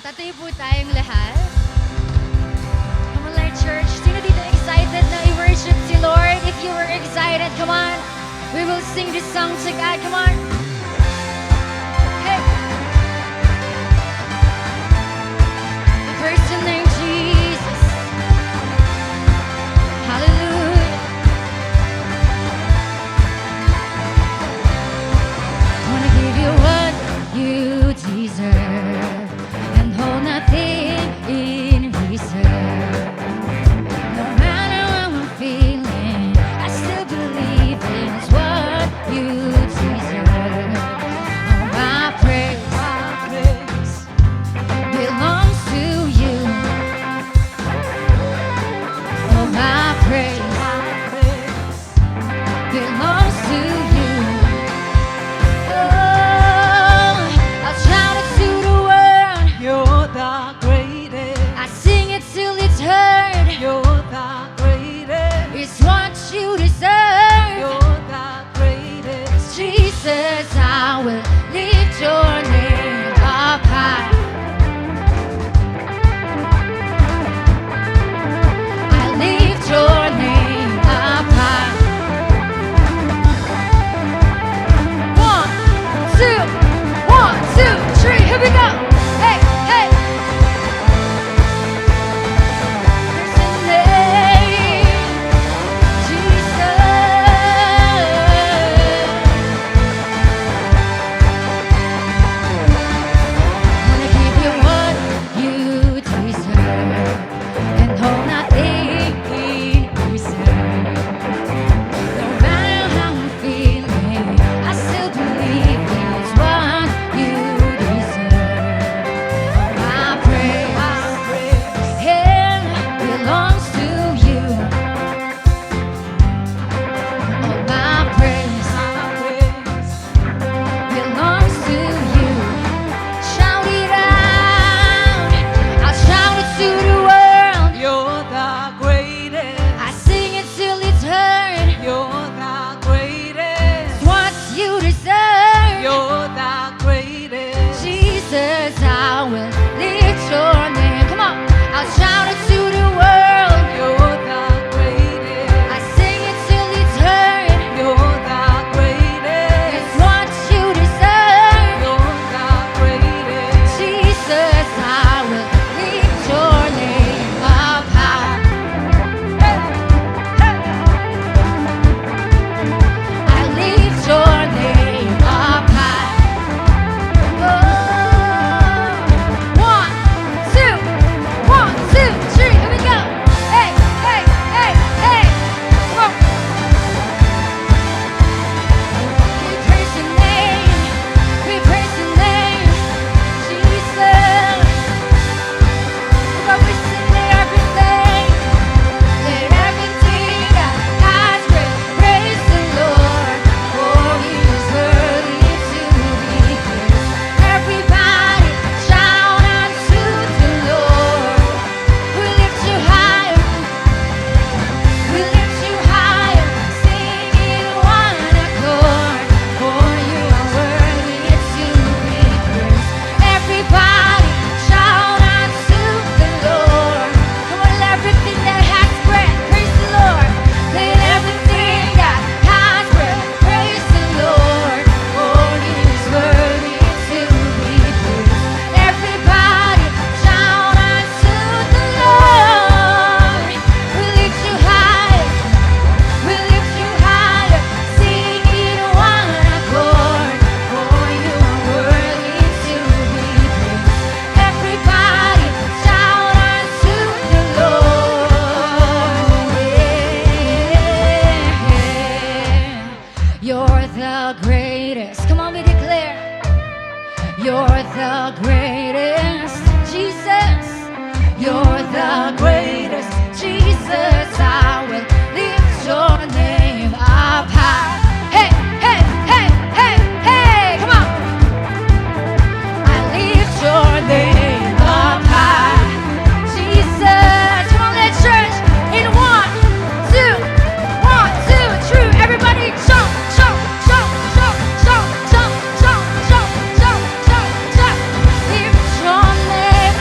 Tatayo po tayong lahat. Come on, Light Church. Sino dito excited na i-worship si Lord? If you were excited, come on. We will sing this song to God. Come on. Hey. Praise the name Jesus. Hallelujah. Wanna give you what you deserve and hold nothing in reserve. No matter how I'm feeling, I still believe it's what you deserve. All my praise belongs to you. All my praise belongs to you. Oh, I'll shout it to the world. You're the greatest. I sing it till it's heard. You're the greatest. It's what you deserve. You're the greatest. Jesus, I will lift your name up high. I lift your name up high. 1, 2, 1, 2, 3, here we go. Hey, hey. There's a name, Jesus. Wanna give you what you deserve and hold nothing in reserve. No matter how I'm feeling, I still believe it's what you deserve. My praise, yeah, belongs to you. All my praise belongs to you. Shout it out. I'll shout it to the world. You're the greatest. I sing it till it's heard. You're the greatest. It's what you deserve. You're the greatest. Jesus, I will lift your name. Come on. I'll shout it to the world. You're the greatest. I sing it till it's heard. You're the greatest. It's what you deserve. You're the greatest. Jesus, I will lift your name up high. I lift your name up high. Oh, 1, 2, 1, 2, 3. Here we go. Hey, hey, hey, hey. Whoa. We praise your name. We praise your name, Jesus. But we sing let everything that has breath praise the Lord. For He is worthy to be praised. Everybody shout unto the Lord. We lift you higher. We lift you higher. Sing in one accord. For you are worthy to be praised. Everybody shout unto the Lord. Come on, let everything that has breath praise the Lord. Let everything that has breath praise the Lord. For He is worthy to be praised. Everybody shout unto the Lord. We lift you higher. We lift you higher. Sing in one accord. For you are worthy to be praised. Everybody shout unto the Lord. Yeah. You're the greatest. Come on, we declare. You're the greatest, Jesus. You're the greatest, Jesus. I will lift your name up high. Hey, hey, hey, hey, hey. Come on. I lift your name up high, Jesus. Come on, let's church in 1, 2, 1, 2, 3. Everybody jump, jump, jump, jump, jump, jump, jump, jump, jump, jump, jump. Lift your name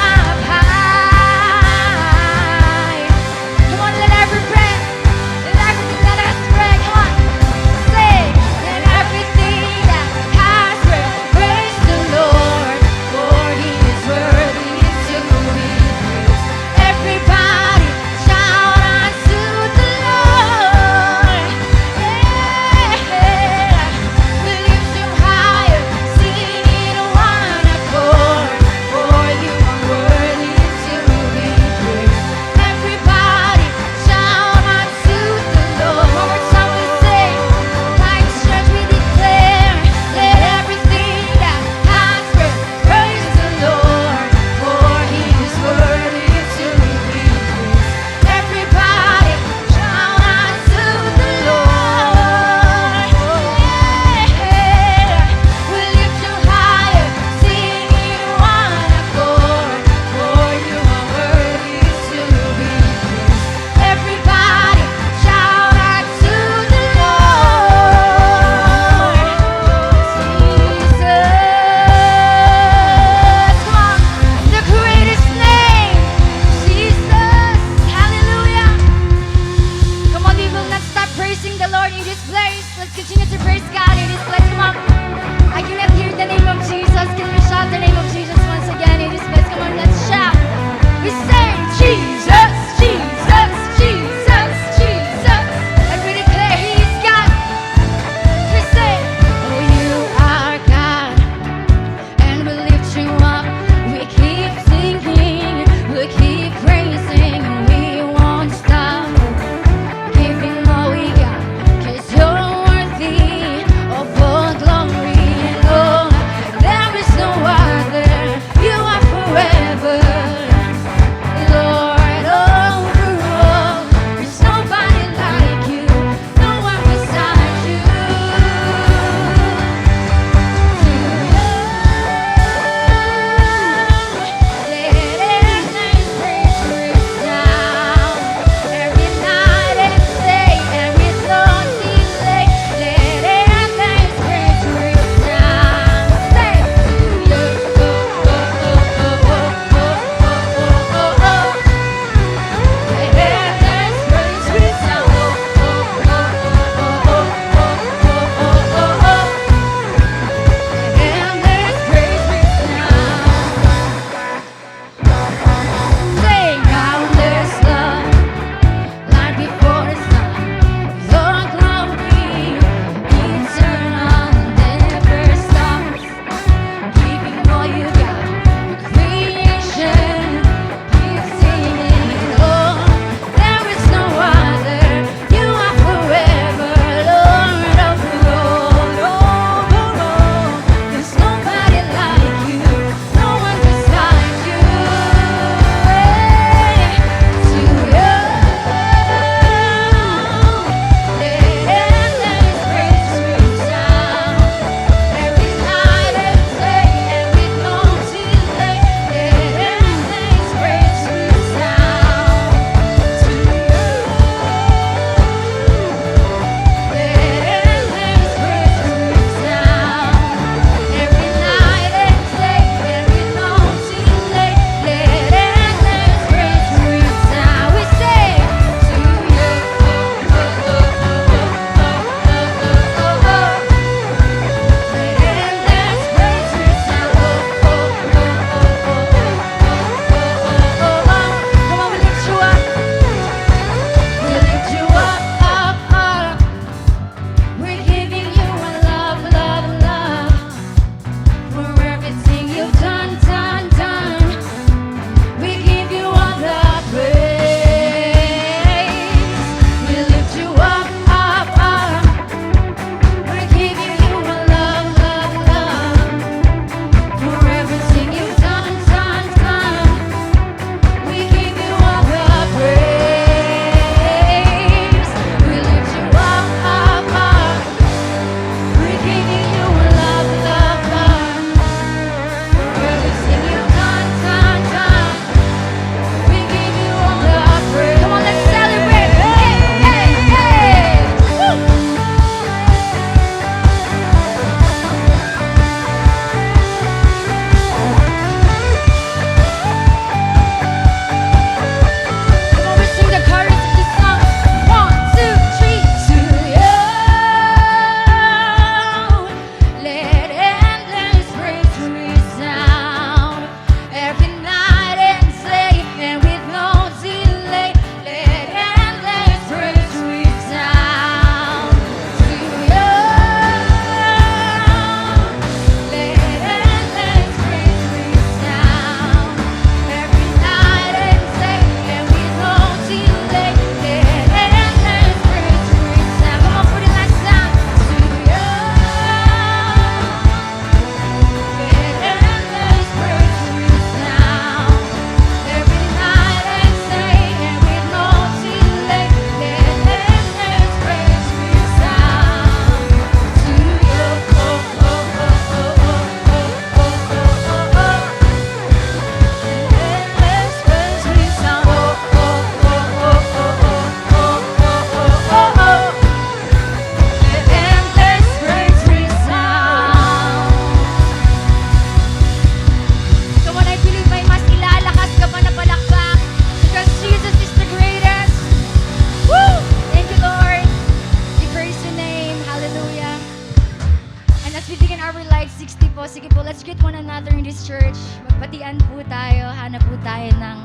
bibigyan our light 60 po. Sige po, let's greet one another in this church. Magbatian po tayo. Hanap po tayo ng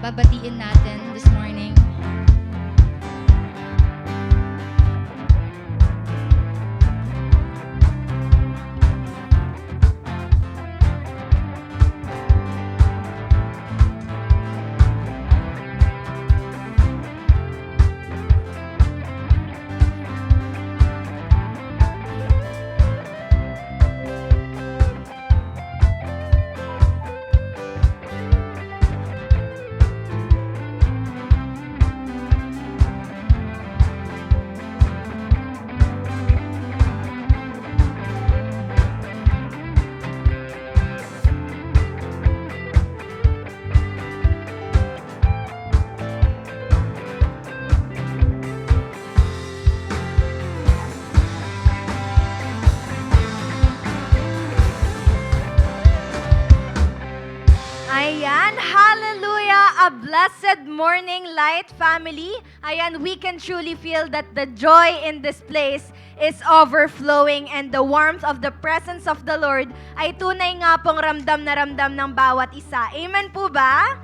babatiin natin this morning. Ayan, hallelujah! A blessed morning, Light family. Ayan, we can truly feel that the joy in this place is overflowing and the warmth of the presence of the Lord ay tunay nga pong ramdam na ramdam ng bawat isa. Amen po ba?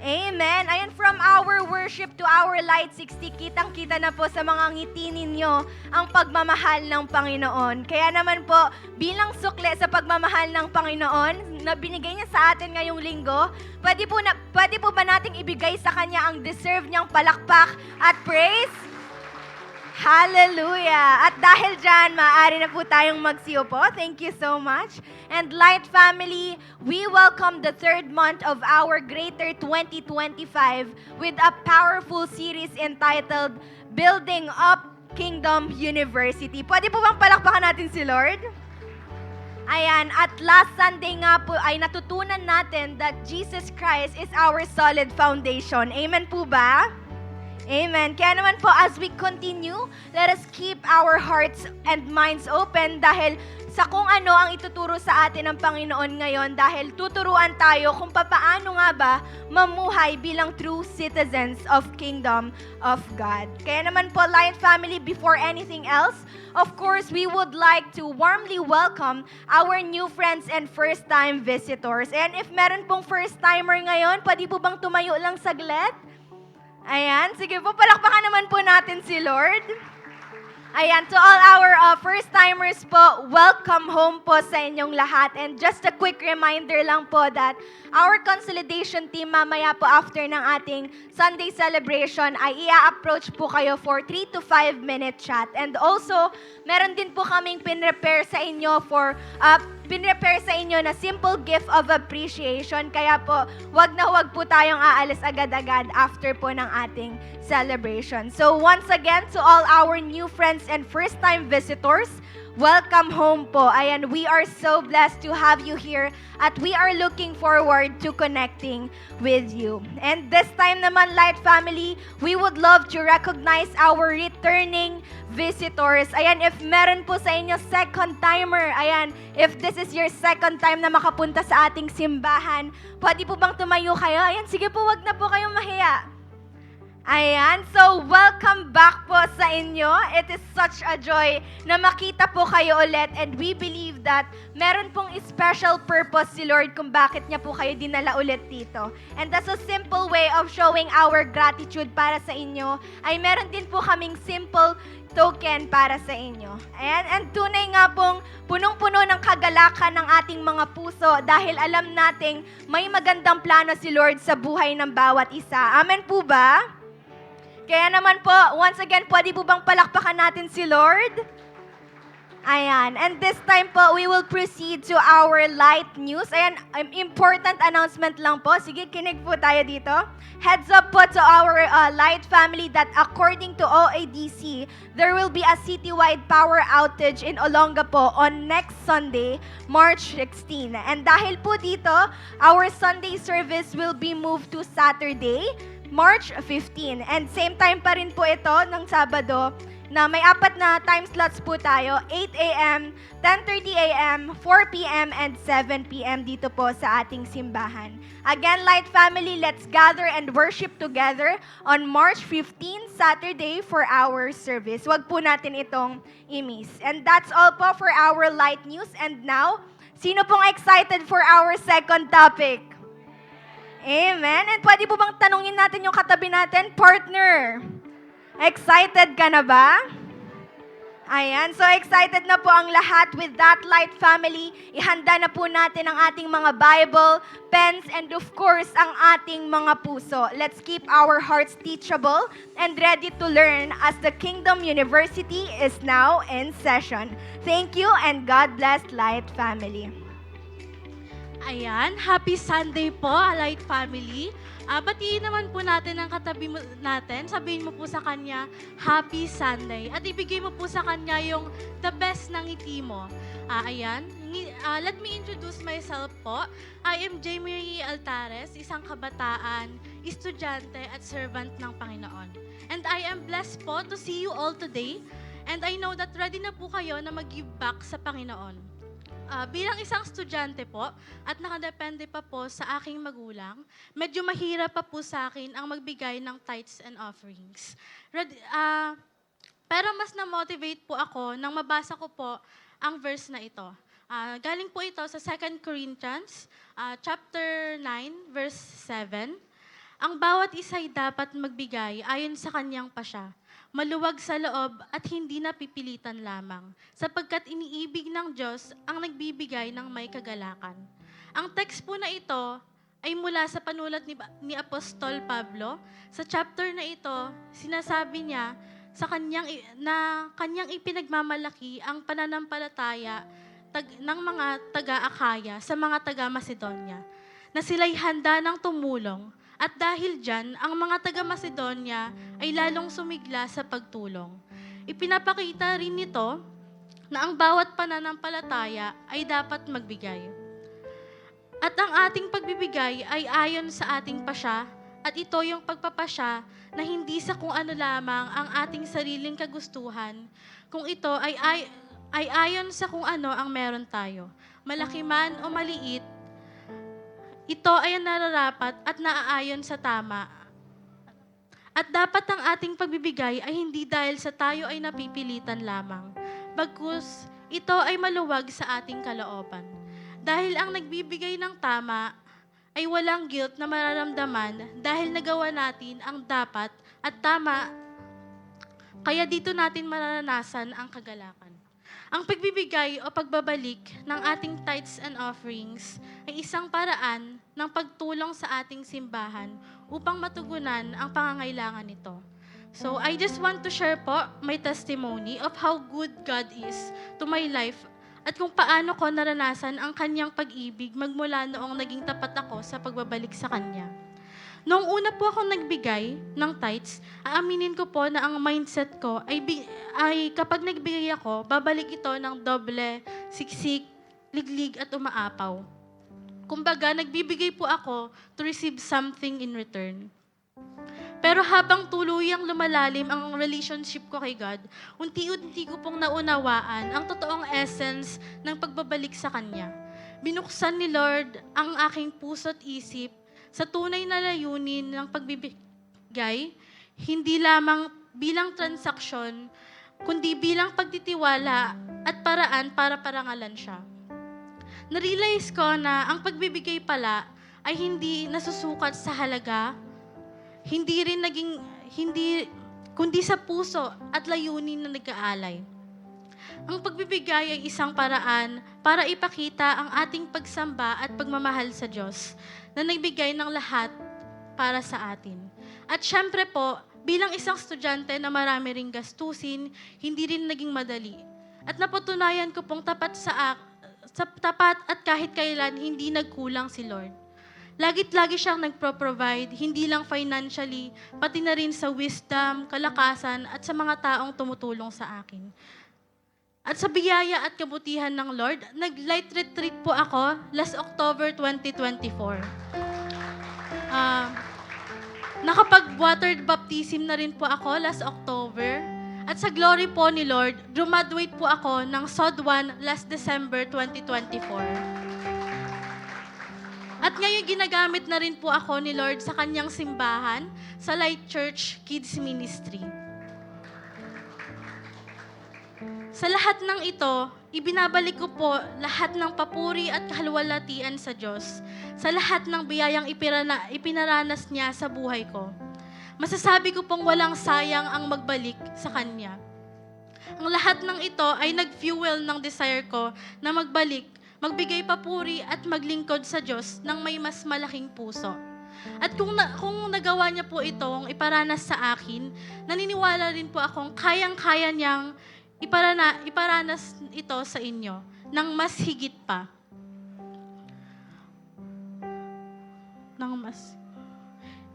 Amen. Ayan, from our worship to our Light 60, kitang-kita na po sa mga ngiti ninyo ang pagmamahal ng Panginoon. Kaya naman po, bilang sukle sa pagmamahal ng Panginoon na binigay niya sa atin ngayong linggo, pwede po ba nating ibigay sa Kanya ang deserve niyang palakpak at praise? Hallelujah! At dahil dyan, maaari na po tayong magsiupo. Thank you so much. And Light family, we welcome the third month of our Greater 2025 with a powerful series entitled Building Up Kingdom University. Pwede po bang palakpakan natin si Lord? Ayan, at last Sunday nga po ay natutunan natin that Jesus Christ is our solid foundation. Amen po ba? Amen. Kaya naman po, as we continue, let us keep our hearts and minds open dahil sa kung ano ang ituturo sa atin ng Panginoon ngayon dahil tuturuan tayo kung papaano nga ba mamuhay bilang true citizens of Kingdom of God. Kaya naman po, Light family, before anything else, of course, we would like to warmly welcome our new friends and first-time visitors. And if meron pong first-timer ngayon, pwede po bang tumayo lang saglit? Ayan, sige po, palakpakan naman po natin si Lord. Ayan, to all our first-timers po, welcome home po sa inyong lahat. And just a quick reminder lang po that our consolidation team mamaya po after ng ating Sunday celebration ay i-approach po kayo for 3 to 5 minute chat. And also, meron din po kaming pinrepare sa inyo na simple gift of appreciation. Kaya po, wag na wag po tayong aalis agad-agad after po ng ating celebration. So once again, to all our new friends and first-time visitors, welcome home po. Ayan, we are so blessed to have you here at we are looking forward to connecting with you. And this time naman, Light family, we would love to recognize our returning visitors. Ayan, if meron po sa inyo second timer, ayan, if this is your second time na makapunta sa ating simbahan, pwede po bang tumayo kayo? Ayan, sige po, wag na po kayong mahiya. Ayan, so welcome back po sa inyo. It is such a joy na makita po kayo ulit and we believe that meron pong special purpose si Lord kung bakit niya po kayo dinala ulit dito. And that's a simple way of showing our gratitude para sa inyo ay meron din po kaming simple token para sa inyo. Ayan, and tunay nga pong punong-puno ng kagalakan ng ating mga puso dahil alam nating may magandang plano si Lord sa buhay ng bawat isa. Amen po ba? Kaya naman po, once again, pwede po bang palakpakan natin si Lord? Ayan. And this time po, we will proceed to our light news. Ayan, important announcement lang po. Sige, kinig po tayo dito. Heads up po to our light family that according to OADC, there will be a citywide power outage in Olongapo on next Sunday, March 16. And dahil po dito, our Sunday service will be moved to Saturday, March 15. And same time pa rin po ito ng Sabado, na may 4 na time slots po tayo, 8 a.m., 10:30 a.m., 4 p.m., and 7 p.m. dito po sa ating simbahan. Again, Light Family, let's gather and worship together on March 15, Saturday, for our service. Huwag po natin itong i-miss. And that's all po for our Light News. And now, sino pong excited for our second topic? Amen. And pwede po bang tanungin natin yung katabi natin? Partner, excited ka na ba? Ayan, so excited na po ang lahat. With that, Light Family, ihanda na po natin ang ating mga Bible, pens, and of course, ang ating mga puso. Let's keep our hearts teachable and ready to learn as the Kingdom University is now in session. Thank you and God bless, Light Family. Ayan, happy Sunday po, Light Family. Batiin naman po natin ang katabi natin. Sabihin mo po sa kanya, happy Sunday. At ibigay mo po sa kanya yung the best ng ngiti mo. Ayan, let me introduce myself po. I am Jamie Altares, isang kabataan, estudyante at servant ng Panginoon. And I am blessed po to see you all today. And I know that ready na po kayo na mag-give back sa Panginoon. Bilang isang estudyante po at nakadepende pa po sa aking magulang, medyo mahirap pa po sa akin ang magbigay ng tithes and offerings. Pero mas na-motivate po ako nang mabasa ko po ang verse na ito. Galing po ito sa 2 Corinthians chapter 9, verse 7. Ang bawat isa'y dapat magbigay ayon sa kanyang pasya, maluwag sa loob at hindi napipilitan lamang, sapagkat iniibig ng Diyos ang nagbibigay ng may kagalakan. Ang text po na ito ay mula sa panulat ni Apostol Pablo. Sa chapter na ito, sinasabi niya na kanyang ipinagmamalaki ang pananampalataya ng mga taga-Akaya sa mga taga-Macedonia, na sila'y handa ng tumulong. At dahil dyan, ang mga taga-Macedonia ay lalong sumigla sa pagtulong. Ipinapakita rin nito na ang bawat pananampalataya ay dapat magbigay. At ang ating pagbibigay ay ayon sa ating pasya, at ito yung pagpapasya na hindi sa kung ano lamang ang ating sariling kagustuhan, kung ito ay ayon sa kung ano ang meron tayo. Malaki man o maliit, ito ay nararapat at naaayon sa tama. At dapat ang ating pagbibigay ay hindi dahil sa tayo ay napipilitan lamang. Bagkus, ito ay maluwag sa ating kalooban. Dahil ang nagbibigay ng tama ay walang guilt na mararamdaman dahil nagawa natin ang dapat at tama, kaya dito natin mararanasan ang kagalakan. Ang pagbibigay o pagbabalik ng ating tithes and offerings ay isang paraan ng pagtulong sa ating simbahan upang matugunan ang pangangailangan nito. So, I just want to share po my testimony of how good God is to my life at kung paano ko naranasan ang kanyang pag-ibig magmula noong naging tapat ako sa pagbabalik sa kanya. Noong una po akong nagbigay ng tithes, aaminin ko po na ang mindset ko ay kapag nagbigay ako, babalik ito ng doble, siksik, liglig at umaapaw. Kumbaga, nagbibigay po ako to receive something in return. Pero habang tuluyang lumalalim ang relationship ko kay God, unti-unti ko pong naunawaan ang totoong essence ng pagbabalik sa Kanya. Binuksan ni Lord ang aking puso at isip sa tunay na layunin ng pagbibigay, hindi lamang bilang transaksyon, kundi bilang pagtitiwala at paraan para parangalan siya. Narealize ko na ang pagbibigay pala ay hindi nasusukat sa halaga, kundi sa puso at layunin na nag-aalay. Ang pagbibigay ay isang paraan para ipakita ang ating pagsamba at pagmamahal sa Diyos na nagbigay ng lahat para sa atin. At syempre po, bilang isang estudyante na marami ring gastusin, hindi rin naging madali. At napatunayan ko pong tapat at kahit kailan hindi nagkulang si Lord. Lagi siyang nagpro-provide, hindi lang financially, pati na rin sa wisdom, kalakasan, at sa mga taong tumutulong sa akin. At sa biyaya at kabutihan ng Lord, nag-light retreat po ako last October 2024. Nakapag-water baptism na rin po ako last October. At sa glory po ni Lord, graduate po ako ng SOD1 last December 2024. At ngayon ginagamit na rin po ako ni Lord sa kanyang simbahan sa Light Church Kids Ministry. Sa lahat ng ito, ibinabalik ko po lahat ng papuri at kahalwalhatian sa Diyos sa lahat ng biyayang ipinaranas niya sa buhay ko. Masasabi ko pong walang sayang ang magbalik sa Kanya. Ang lahat ng ito ay nag-fuel ng desire ko na magbalik, magbigay papuri at maglingkod sa Diyos ng may mas malaking puso. At kung nagawa niya po itong iparanas sa akin, naniniwala rin po akong kayang-kaya niyang iparanas ito sa inyo ng mas higit pa.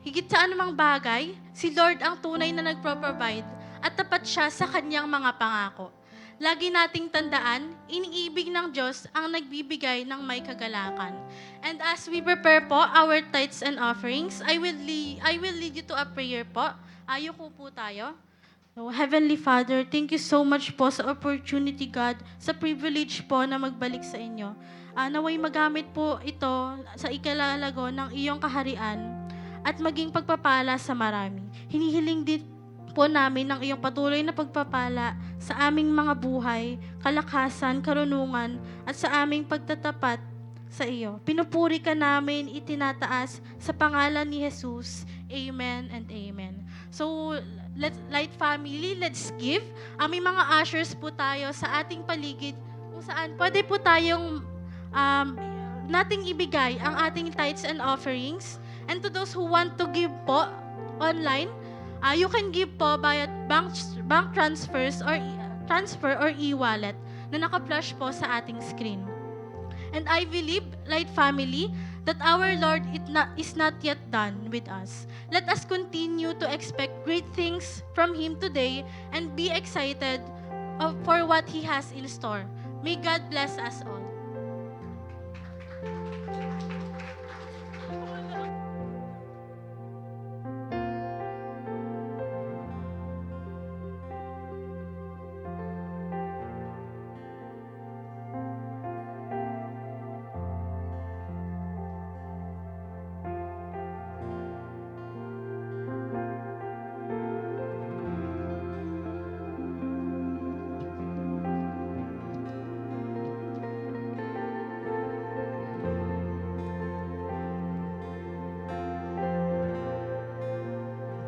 Higit sa anumang bagay, si Lord ang tunay na nagpro-provide at tapat siya sa kanyang mga pangako. Lagi nating tandaan, iniibig ng Diyos ang nagbibigay ng may kagalakan. And as we prepare po our tithes and offerings, I will lead you to a prayer po. Ayoko po tayo. So, Heavenly Father, thank you so much po sa opportunity, God, sa privilege po na magbalik sa inyo. Naway magamit po ito sa ikalalago ng iyong kaharian at maging pagpapala sa marami. Hinihiling din po namin ng iyong patuloy na pagpapala sa aming mga buhay, kalakasan, karunungan, at sa aming pagtatapat sa iyo. Pinupuri ka namin, itinataas sa pangalan ni Jesus. Amen and amen. So, Light Family, let's give. May mga ushers po tayo sa ating paligid kung saan pwede po tayong nating ibigay ang ating tithes and offerings. And to those who want to give po online, you can give po via bank transfers or transfer or e-wallet na naka-flash po sa ating screen. And I believe, Light Family, that our Lord is not yet done with us. Let us continue to expect great things from Him today and be excited for what He has in store. May God bless us all.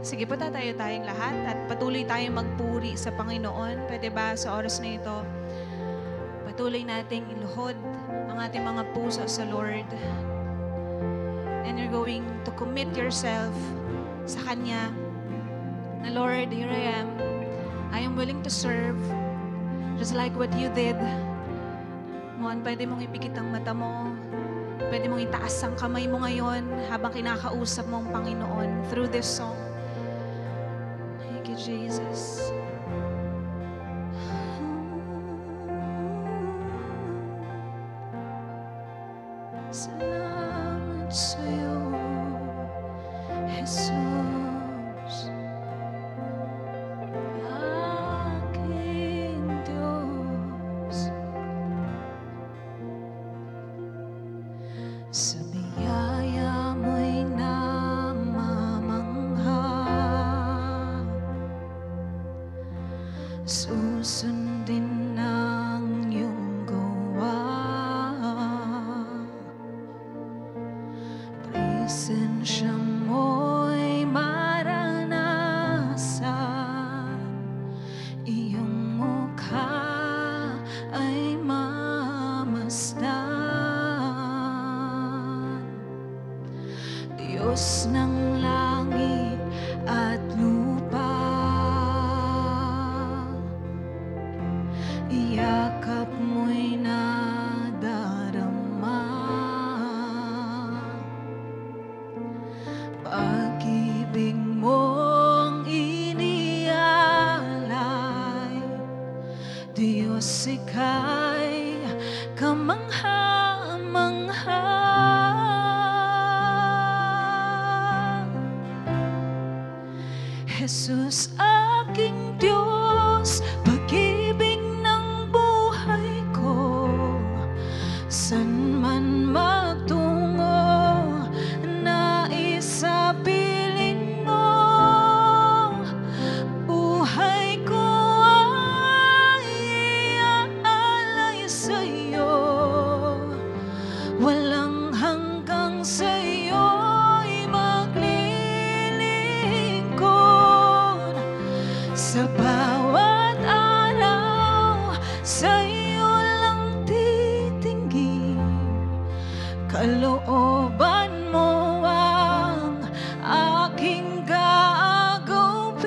Sige po, tatayo tayong lahat at patuloy tayong magpuri sa Panginoon. Pwede ba sa oras na ito, patuloy nating iluhod ang ating mga puso sa Lord. And you're going to commit yourself sa Kanya na, Lord, here I am. I am willing to serve just like what you did. Mon, pwede mong ipikit ang mata mo. Pwede mong itaas ang kamay mo ngayon habang kinakausap mo ang Panginoon through this song. Thank you, Jesus. Salamat sa'yo, Jesus. Aking Diyos. Sa biyaya mo'y namamangha. Susundin ng iyong gawa. Presensya mo'y maranasan. Iyong mukha ay mamasdan. Diyos ng langit at lupa, iyakap mo'y nadarama. Pag-ibig mong inialay, Diyos, ika'y kamangha-mangha. Jesus, aking Diyos, San man magtungo, nais sa piling mo, buhay ko ay iaalay sa'yo. Walang hanggang sa'yo'y maglilingkod. Sa bawat araw, sa'yo lang titingin. Kalooban mo ang aking gagawin.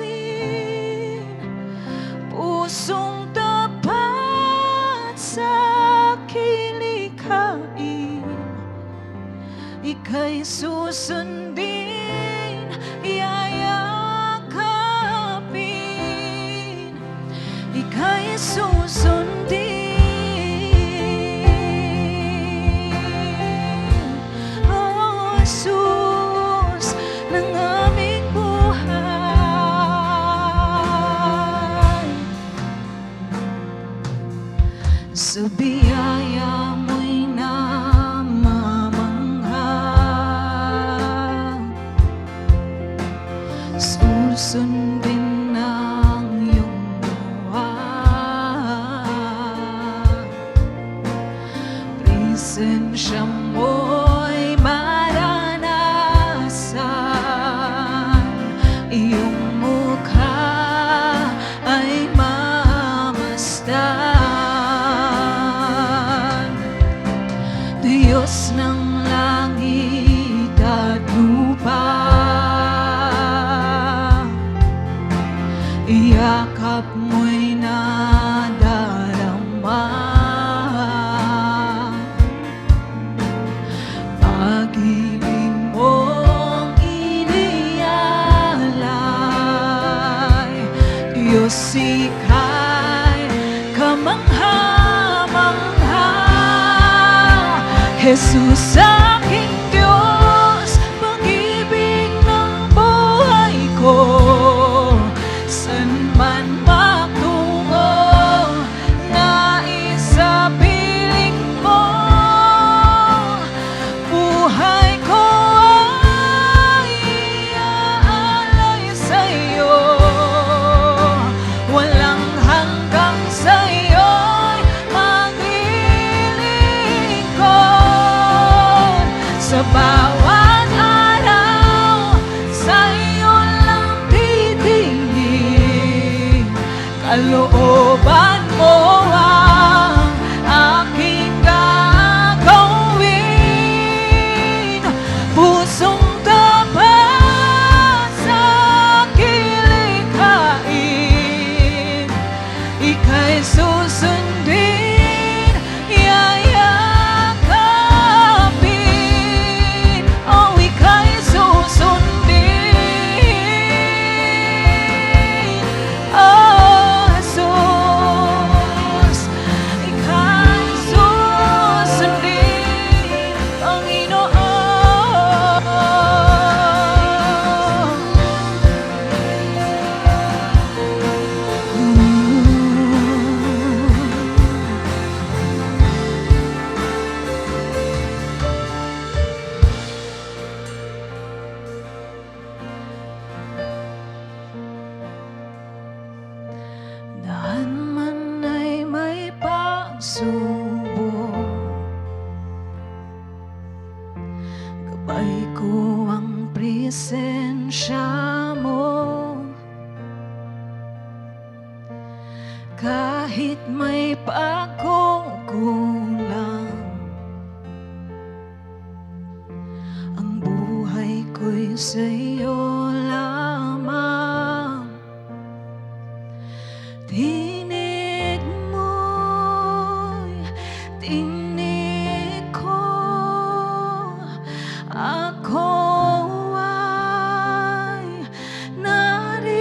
Pusong tapat sa kilikhain, ika'y susundin, yayakapin, ika'y susundin. Oh, Jesus, ng aming buhay. Sa biyaya mo'y namamangha, susundin ang iyong gawa. Presensya mo'y maranasan, iyong mukha ay mamasdan. Diyos ng langit at lupa, iyakap mo'y nadarama. Pag-ibig mong inialay, Diyos ika'y kamangha-mangha. Jesus aking Diyos, pag-ibig ng buhay ko. San man magtungo, nais sa piling mo, buhay ko ay iaalay sa'yo. Walang hanggang sa'yo'y maglilingkod. Sa bawat araw, sa'yo lang titingin. Kalooban mo ang aking gagawin. Pusong tapat sa kilikhain, ika'y susundin, yayakapin. Oh, ika'y susundin. Oh, Jesus, ika'y susundin, Panginoon. Daan man ay may pagsubok, gabay ko ang presensya mo. Kahit may pagkukulang, ang buhay ko'y sa'yo lamang. Tinig mo'y tinig ko, ako ay naririto.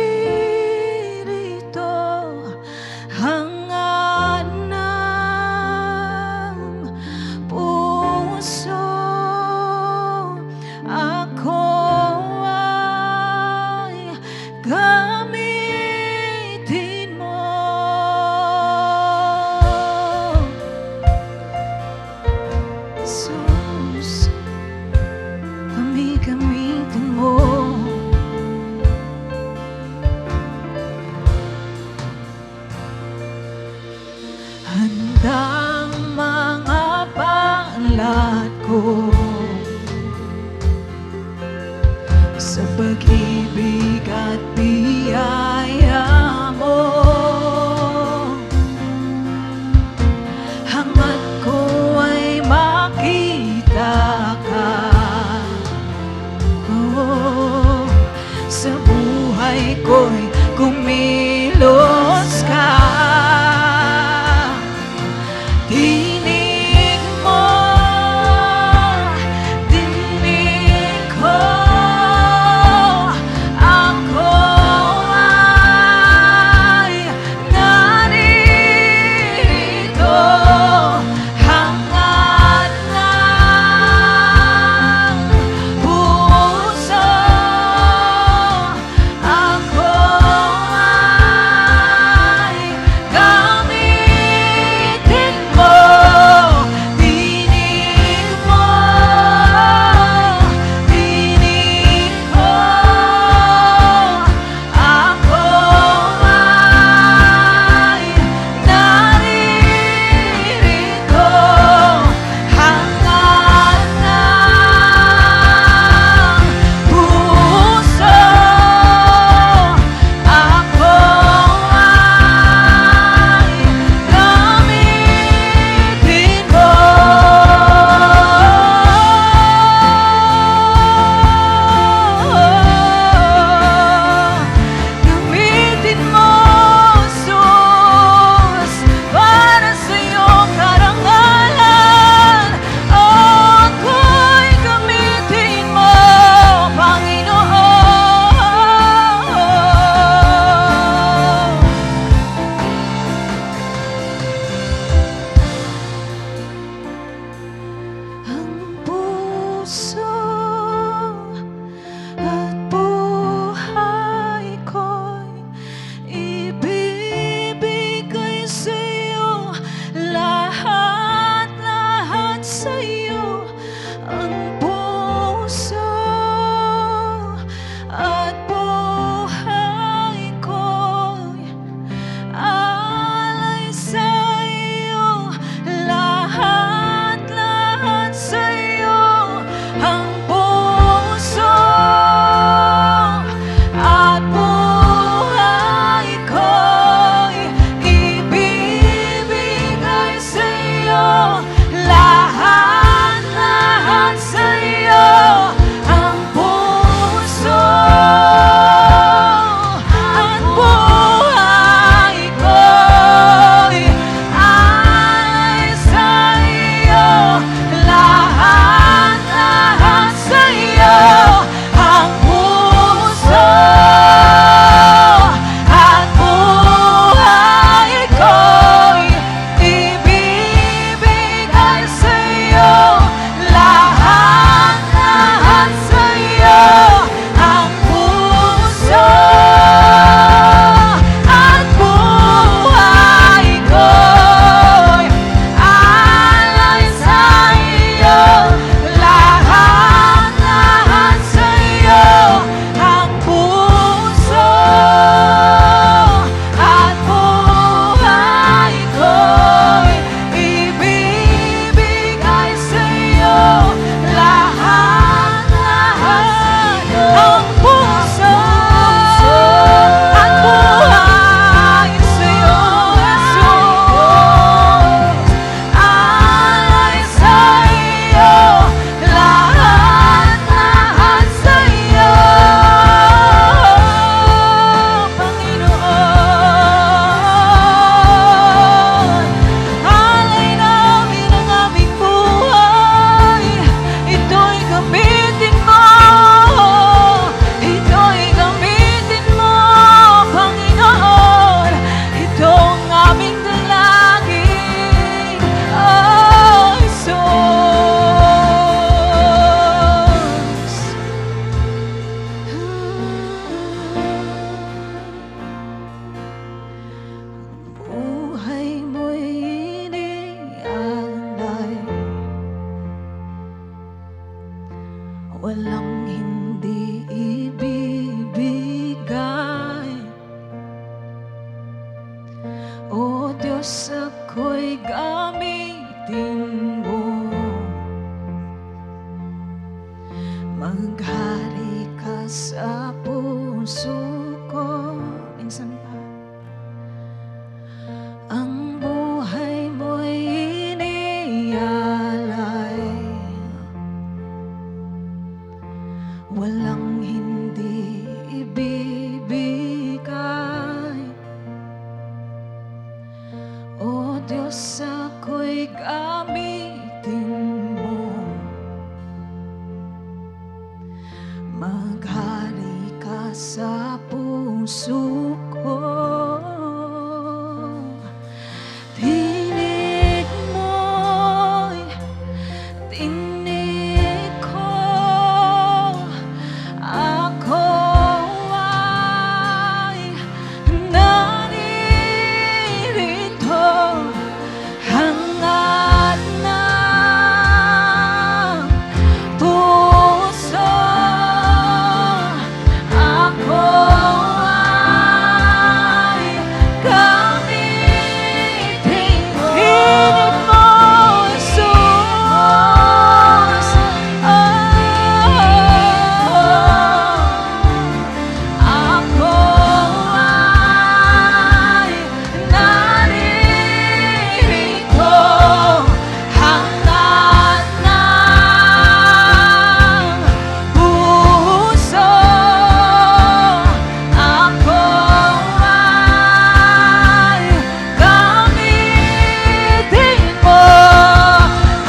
Hangad ng puso, ako lahat ko sa pag-ibig at biyaya mo. Hangad ko ay makita ka, oh, sa buhay ko'y kumilos ka. Dinig mo, dinig ko, ako ay narito. Hangad ng puso, ako ay gamitin mo. Dinig mo, dinig ko, ako ay naririto. Hangad ng puso, ako ay gamitin mo. Gamitin mo, Jesus, para sa iyong karangalan. Ako'y gamitin mo, Panginoon. Ang puso at buhay ko'y ibibigay sa'yo. Lahat, lahat sa'yo. Ang puso at buhay ko'y alay sa'yo. Lahat, lahat sa'yo. Ang puso at buhay ko'y ibibigay sa'yo. Lahat, lahat sa'yo. Ang puso at buhay ko'y alay sa'yo. Lahat, lahat sa'yo. Ang puso at buhay ko'y ibibigay sa'yo. Lahat, lahat sa'yo. Ang puso at buhay ko'y alay sa'yo. Lahat, lahat sa'yo. Ang puso at buhay ko'y ibibigay sa'yo. Lahat, lahat. Ang puso at buhay sa'yo, Jesus. Alay sa'yo. Lahat, lahat sa'yo, Panginoon. Alay namin ang aming buhay. Ito'y gamitin mo. Ito'y gamitin mo, Panginoon. Itong aming dalangin, oh Jesus. Buhay mo'y inialay, walang hindi ibibigay. O Diyos, ako'y gamitin mo. Maghari ka sa puso ko. Minsan pa. Ang buhay mo'y inialay. Walang hindi ibibigay. O Diyos, ako'y gamitin mo. Maghari ka sa puso ko. Tinig mo'y tinig ko. Ako ay naririto. Hangad ng puso. Ako ay gamitin mo. Tinig mo, Jesus. Ako ay naririto. Hangad ng puso. Ako ay gamitin mo.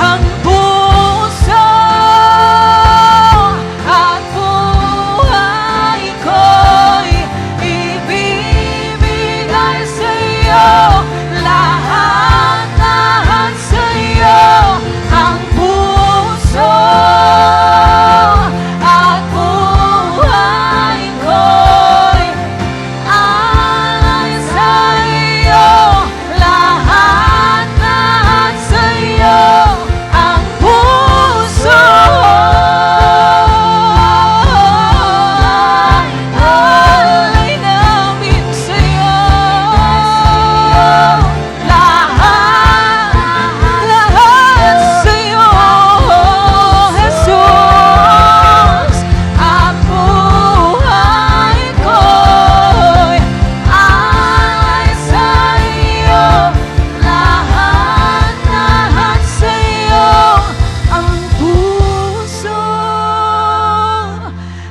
Ang puso at buhay ko'y ibibigay sa'yo. Lahat sa'yo. Ang puso at buhay ko'y alay sa'yo. Lahat sa'yo. Ang puso ay alay namin sa'yo. Lahat sa'yo, Jesus. Ang buhay ko'y alay sa'yo. Lahat sa'yo. Ang puso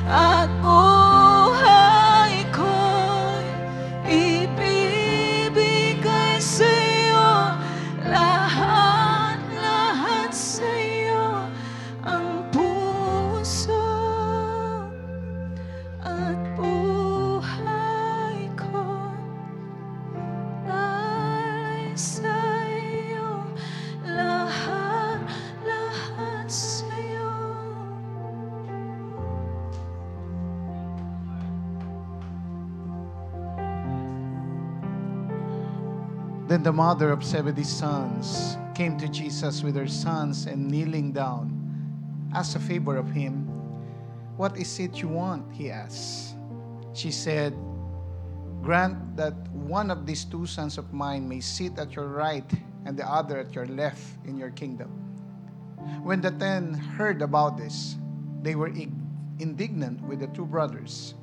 at buhay ko'y ibibigay sa'yo. Lahat sa'yo. Ang puso at buhay ko ay sa'yo. Lahat sa'yo. Then the mother of Zebedee's sons came to Jesus with her sons and kneeling down, asked a favor of him. "What is it you want?" he asked. She said, "Grant that one of these two sons of mine may sit at your right and the other at your left in your kingdom." When the 10 heard about this, they were indignant with the two brothers.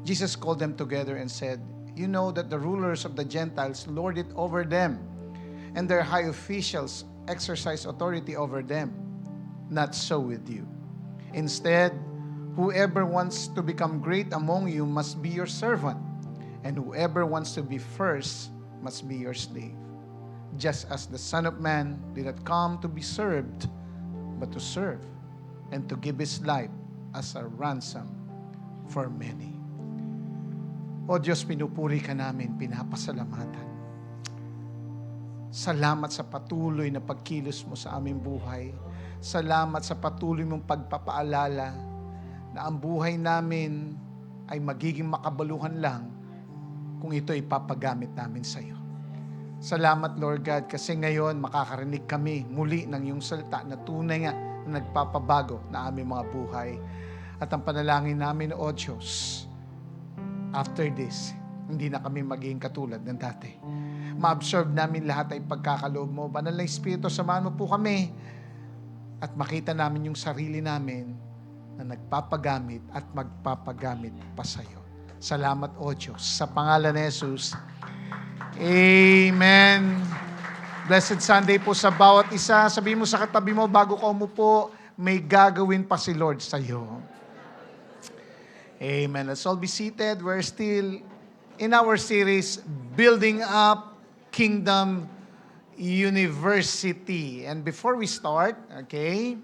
Jesus called them together and said, "You know that the rulers of the Gentiles lord it over them, and their high officials exercise authority over them. Not so with you. Instead, whoever wants to become great among you must be your servant, and whoever wants to be first must be your slave. Just as the Son of Man did not come to be served, but to serve, and to give his life as a ransom for many." O Diyos, pinupuri ka namin, pinapasalamatan. Salamat sa patuloy na pagkilos mo sa aming buhay. Salamat sa patuloy mong pagpapaalala na ang buhay namin ay magiging makabaluhan lang kung ito ipapagamit namin sa iyo. Salamat, Lord God, kasi ngayon makakarinig kami muli ng iyong salita na tunay nga na nagpapabago na aming mga buhay. At ang panalangin namin, O Diyos, after this, hindi na kami magiging katulad ng dati. Ma-absorb namin lahat ay pagkakaloob mo. Banal na Espiritu, samahan mo po kami at makita namin yung sarili namin na nagpapagamit at magpapagamit pa sa'yo. Salamat, O Diyos. Sa pangalan ni Jesus, Amen. Blessed Sunday po sa bawat isa. Sabihin mo sa katabi mo, bago ka umupo, may gagawin pa si Lord sa'yo. Amen. Let's all be seated. We're still in our series, Building Up Kingdom University. And before we start, okay,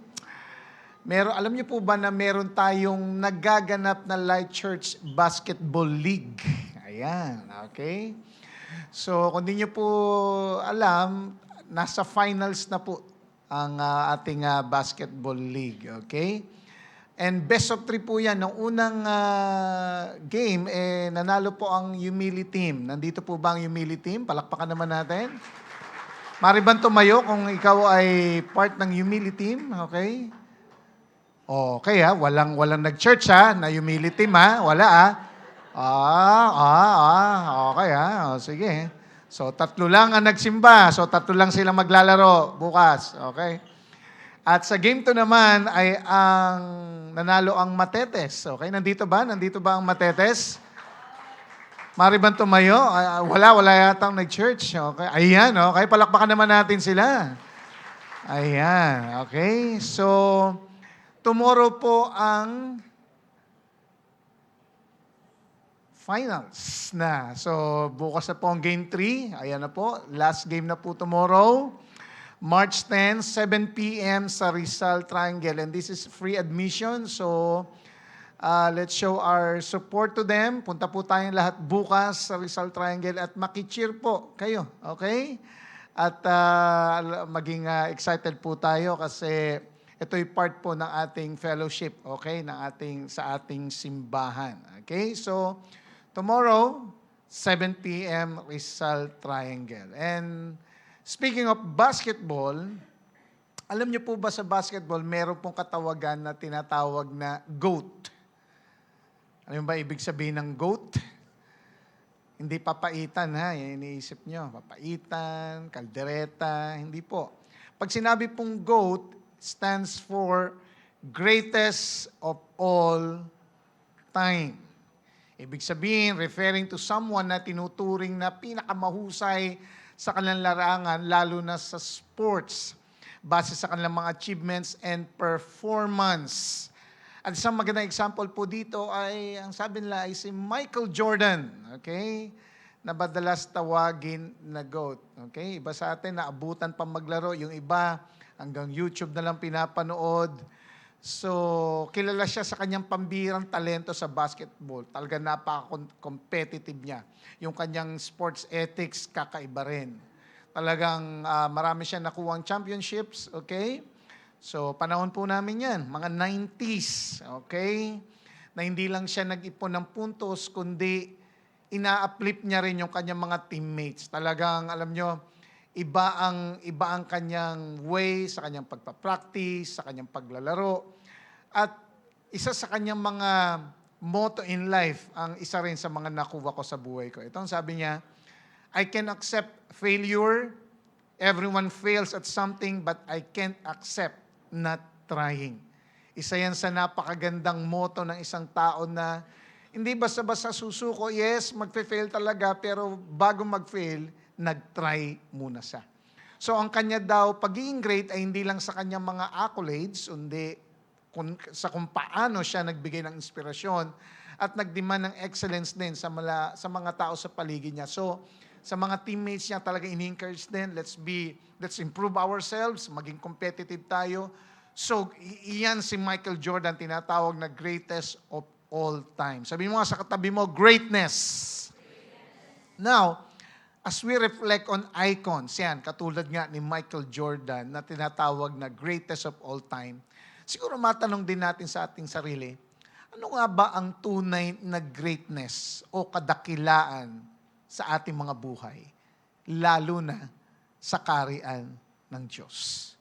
alam niyo po ba na meron tayong nagaganap na Light Church Basketball League? Ayan, okay. So, kung di niyo po alam, nasa finals na po ang ating basketball league, okay? And best of 3 po yan. Nung unang game, nanalo po ang Humili Team. Nandito po ba ang Humili Team? Palakpakan naman natin. Mariban tumayo kung ikaw ay part ng Humili Team, okay? Okay walang nag-church na Humili Team wala okay sige. So 3 lang ang nagsimba, so 3 lang silang maglalaro bukas, okay? At sa game 2 naman ay ang nanalo ang Matetes, okay? Nandito ba ang Matetes? Mariban tumayo, wala yatang nag-church, okay? Ayan, okay, palakpakan naman natin sila. Ayan, okay? So tomorrow po ang finals na. So, bukas na po ang game 3. Ayan na po. Last game na po tomorrow. March 10, 7 p.m. sa Rizal Triangle. And this is free admission. So, let's show our support to them. Punta po tayong lahat bukas sa Rizal Triangle at makicheer po kayo. Okay? At maging excited po tayo kasi ito'y part po ng ating fellowship, okay? Sa ating simbahan. Okay? So, tomorrow, 7 p.m., Rizal Triangle. And speaking of basketball, alam niyo po ba sa basketball, meron pong katawagan na tinatawag na GOAT. Ano ba ibig sabihin ng GOAT? Hindi papaitan, Yan iniisip niyo. Papaitan, kaldereta, hindi po. Pag sinabi pong GOAT, stands for greatest of all time. Ibig sabihin, referring to someone na tinuturing na pinakamahusay sa kanilang larangan, lalo na sa sports, base sa kanilang mga achievements and performance. At isang magandang example po dito ay, ang sabi nila ay si Michael Jordan, okay? Na madalas tawagin na GOAT. Okay? Iba sa atin, naabutan pa maglaro. Yung iba, hanggang YouTube na lang pinapanood. So, kilala siya sa kanyang pambihirang talento sa basketball. Talaga napaka-competitive niya. Yung kanyang sports ethics, kakaiba rin. Talagang marami siya nakuhang championships, okay? So, panahon po namin yan, mga 90s, okay? Na hindi lang siya nag-ipon ng puntos, kundi ina-uplift niya rin yung kanyang mga teammates. Talagang, alam nyo, iba ang kanyang way sa kanyang pagpa-practice, sa kanyang paglalaro. At isa sa kanyang mga motto in life, ang isa rin sa mga nakuha ko sa buhay ko. Ito ang sabi niya, I can accept failure. Everyone fails at something, but I can't accept not trying. Isa yan sa napakagandang motto ng isang tao na hindi basta-basta susuko. Yes, magfe-fail talaga, pero bago mag-fail, nag-try muna siya. So ang kanya daw, pagiging great ay hindi lang sa kanyang mga accolades, kundi kung paano siya nagbigay ng inspirasyon at nagdemand ng excellence din sa mga tao sa paligid niya. So sa mga teammates niya talaga ini-encourage din, let's improve ourselves, maging competitive tayo. So iyan si Michael Jordan, tinatawag na greatest of all time. Sabi mo nga sa katabi mo, greatness. Now, as we reflect on icons, yan, katulad nga ni Michael Jordan na tinatawag na greatest of all time, siguro matanong din natin sa ating sarili, ano nga ba ang tunay na greatness o kadakilaan sa ating mga buhay, lalo na sa kaharian ng Diyos?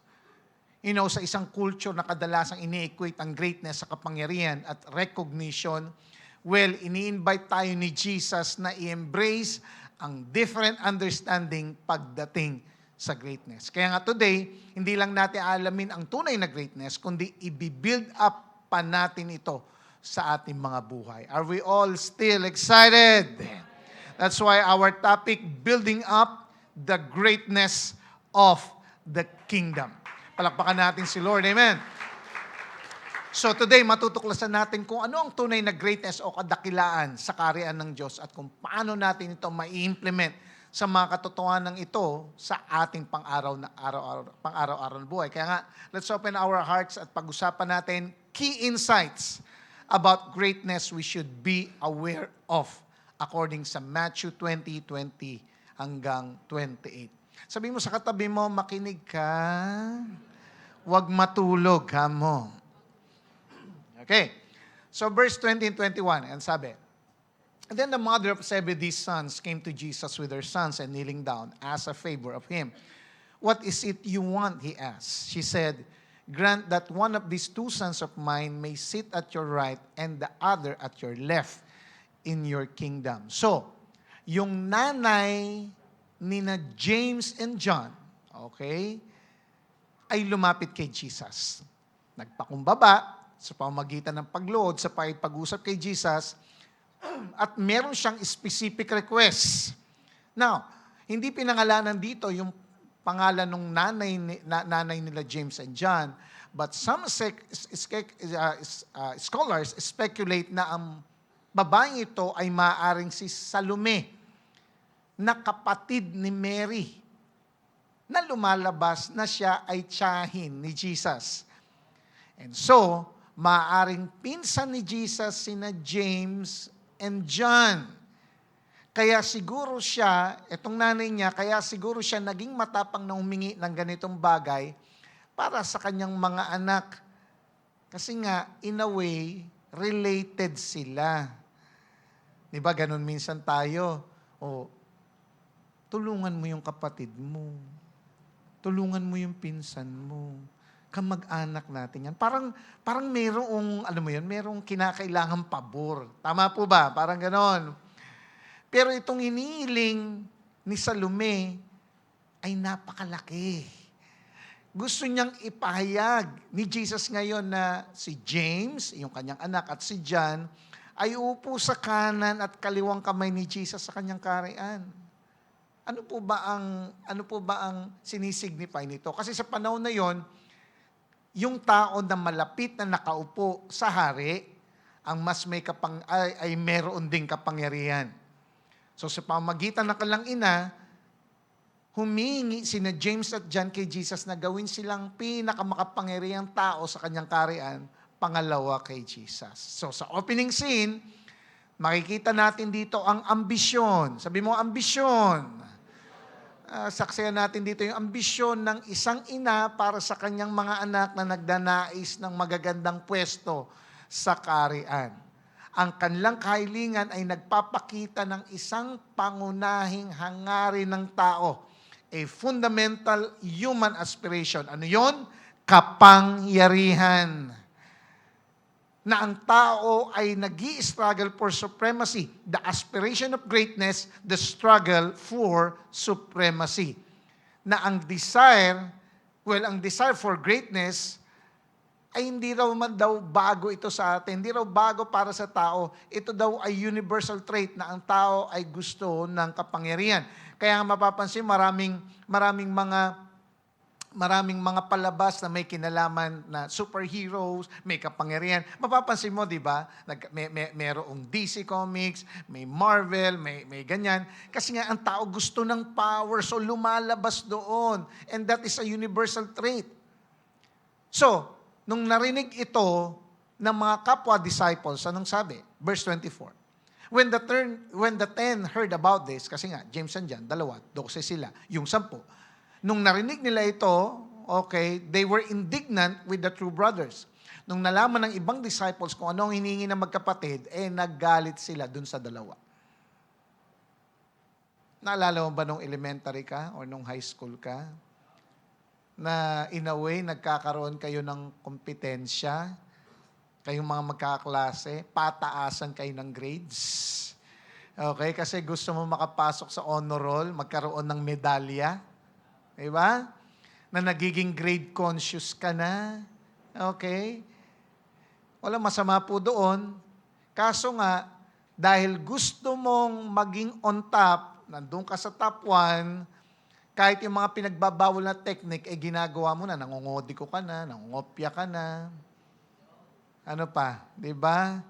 You know, sa isang culture na kadalasang ini-equate ang greatness sa kapangyarihan at recognition, well, ini-invite tayo ni Jesus na i-embrace ang different understanding pagdating sa greatness. Kaya nga today, hindi lang natin alamin ang tunay na greatness, kundi i-build up pa natin ito sa ating mga buhay. Are we all still excited? That's why our topic, building up the greatness of the kingdom. Palakpakan natin si Lord. Amen. So today, matutuklasan natin kung ano ang tunay na greatness o kadakilaan sa kaharian ng Diyos at kung paano natin ito mai-implement sa mga katotohanan ito sa ating pang-araw-araw na buhay. Kaya nga, let's open our hearts at pag-usapan natin key insights about greatness we should be aware of according sa Matthew 20:20 hanggang 28. Sabi mo sa katabi mo, makinig ka, huwag matulog ka mo. Okay. So verse 20 and 21, and sabi, and then the mother of Zebedee's sons came to Jesus with her sons and kneeling down, asked a favor of him. What is it you want? He asked. She said, grant that one of these two sons of mine may sit at your right and the other at your left in your kingdom. So, yung nanay ni na James and John, okay, ay lumapit kay Jesus. Nagpakumbaba sa pamamagitan ng pagluhod sa pag-usap kay Jesus at meron siyang specific request. Now, hindi pinangalanan dito yung pangalan ng nanay nila James and John, but some scholars speculate na ang babaeng ito ay maaaring si Salome, na kapatid ni Mary, na lumalabas na siya ay tiyahin ni Jesus. And so, maaaring pinsan ni Jesus sina James and John. Kaya siguro siya, itong nanay niya, kaya siguro siya naging matapang na humingi ng ganitong bagay para sa kanyang mga anak. Kasi nga, in a way, related sila. Di ba, ganun minsan tayo. O, tulungan mo yung kapatid mo. Tulungan mo yung pinsan mo. Kamag-anak natin yan. Parang merong, alam mo yun, merong kinakailangang pabor. Tama po ba? Parang ganon. Pero itong hinihiling ni Salome ay napakalaki. Gusto niyang ipahayag ni Jesus ngayon na si James, yung kanyang anak, at si John, ay upo sa kanan at kaliwang kamay ni Jesus sa kanyang kaharian. Ano po ba ang sinisignify nito? Kasi sa panahon na yon, yung tao na malapit na nakaupo sa hari, ang mas may ay meron ding kapangyarihan. So sa pamagitan ng kanilang ina, humingi sina James at John kay Jesus na gawin silang pinakamakapangyarihang tao sa kanyang kaharian, pangalawa kay Jesus. So sa opening scene, makikita natin dito ang ambisyon. Sabi mo, ambisyon. Saksiyan natin dito yung ambisyon ng isang ina para sa kanyang mga anak na nagdanais ng magagandang pwesto sa kaharian. Ang kanilang kahilingan ay nagpapakita ng isang pangunahing hangarin ng tao. A fundamental human aspiration. Ano yon? Kapangyarihan. Na ang tao ay nag-i-struggle for supremacy. The aspiration of greatness, the struggle for supremacy. Na ang desire for greatness ay hindi raw man daw bago ito sa atin. Hindi raw bago para sa tao. Ito daw ay universal trait na ang tao ay gusto ng kapangyarihan. Kaya mapapansin maraming mga palabas na may kinalaman na superheroes, may kapangyarihan. Mapapansin mo, di ba? Merong DC Comics, may Marvel, may ganyan. Kasi nga, ang tao gusto ng power, so lumalabas doon. And that is a universal trait. So, nung narinig ito ng mga kapwa disciples, anong sabi? Verse 24. When the 10 heard about this, kasi nga, James and John, 12 sila, yung 10. Nung narinig nila ito, okay, they were indignant with the true brothers. Nung nalaman ng ibang disciples kung ano ang hinihingi ng magkapatid, naggalit sila dun sa 2. Naalala mo ba nung elementary ka or nung high school ka? Na in a way, nagkakaroon kayo ng kompetensya, kayong mga magkaklase, pataasan kayo ng grades. Okay, kasi gusto mo makapasok sa honor roll, magkaroon ng medalya. Diba? Na nagiging grade conscious ka na. Okay? Walang masama po doon. Kaso nga, dahil gusto mong maging on top, nandun ka sa top 1, kahit yung mga pinagbabawal na technique, ginagawa mo na, nangungodiko ka na, nangungopya ka na. Ano pa, di ba?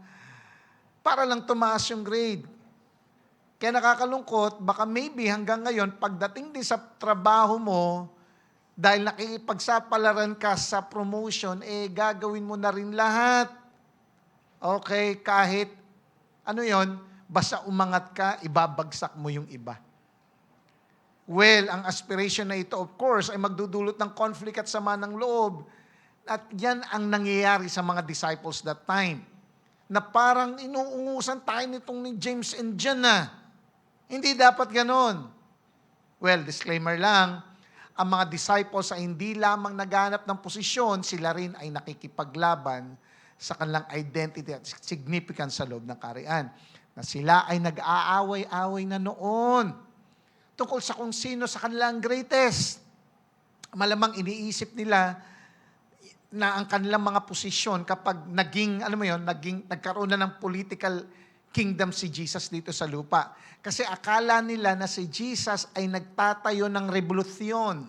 Para lang tumaas yung grade. Kaya nakakalungkot, baka maybe hanggang ngayon, pagdating din sa trabaho mo, dahil nakikipagsapalaran ka sa promotion, gagawin mo na rin lahat. Okay, kahit ano yon, basta umangat ka, ibabagsak mo yung iba. Well, ang aspiration na ito, of course, ay magdudulot ng conflict at sama ng loob. At yan ang nangyayari sa mga disciples that time. Na parang inuungusan tayo nitong ni James and John na. Hindi dapat ganon. Well, disclaimer lang, ang mga disciples ay hindi lamang naghanap ng posisyon, sila rin ay nakikipaglaban sa kanilang identity at significance sa loob ng kaharian. Na sila ay nag-aaway-away na noon tungkol sa kung sino sa kanilang greatest. Malamang iniisip nila na ang kanilang mga posisyon kapag nagkaroon na ng political kingdom si Jesus dito sa lupa. Kasi akala nila na si Jesus ay nagtatayo ng revolusyon.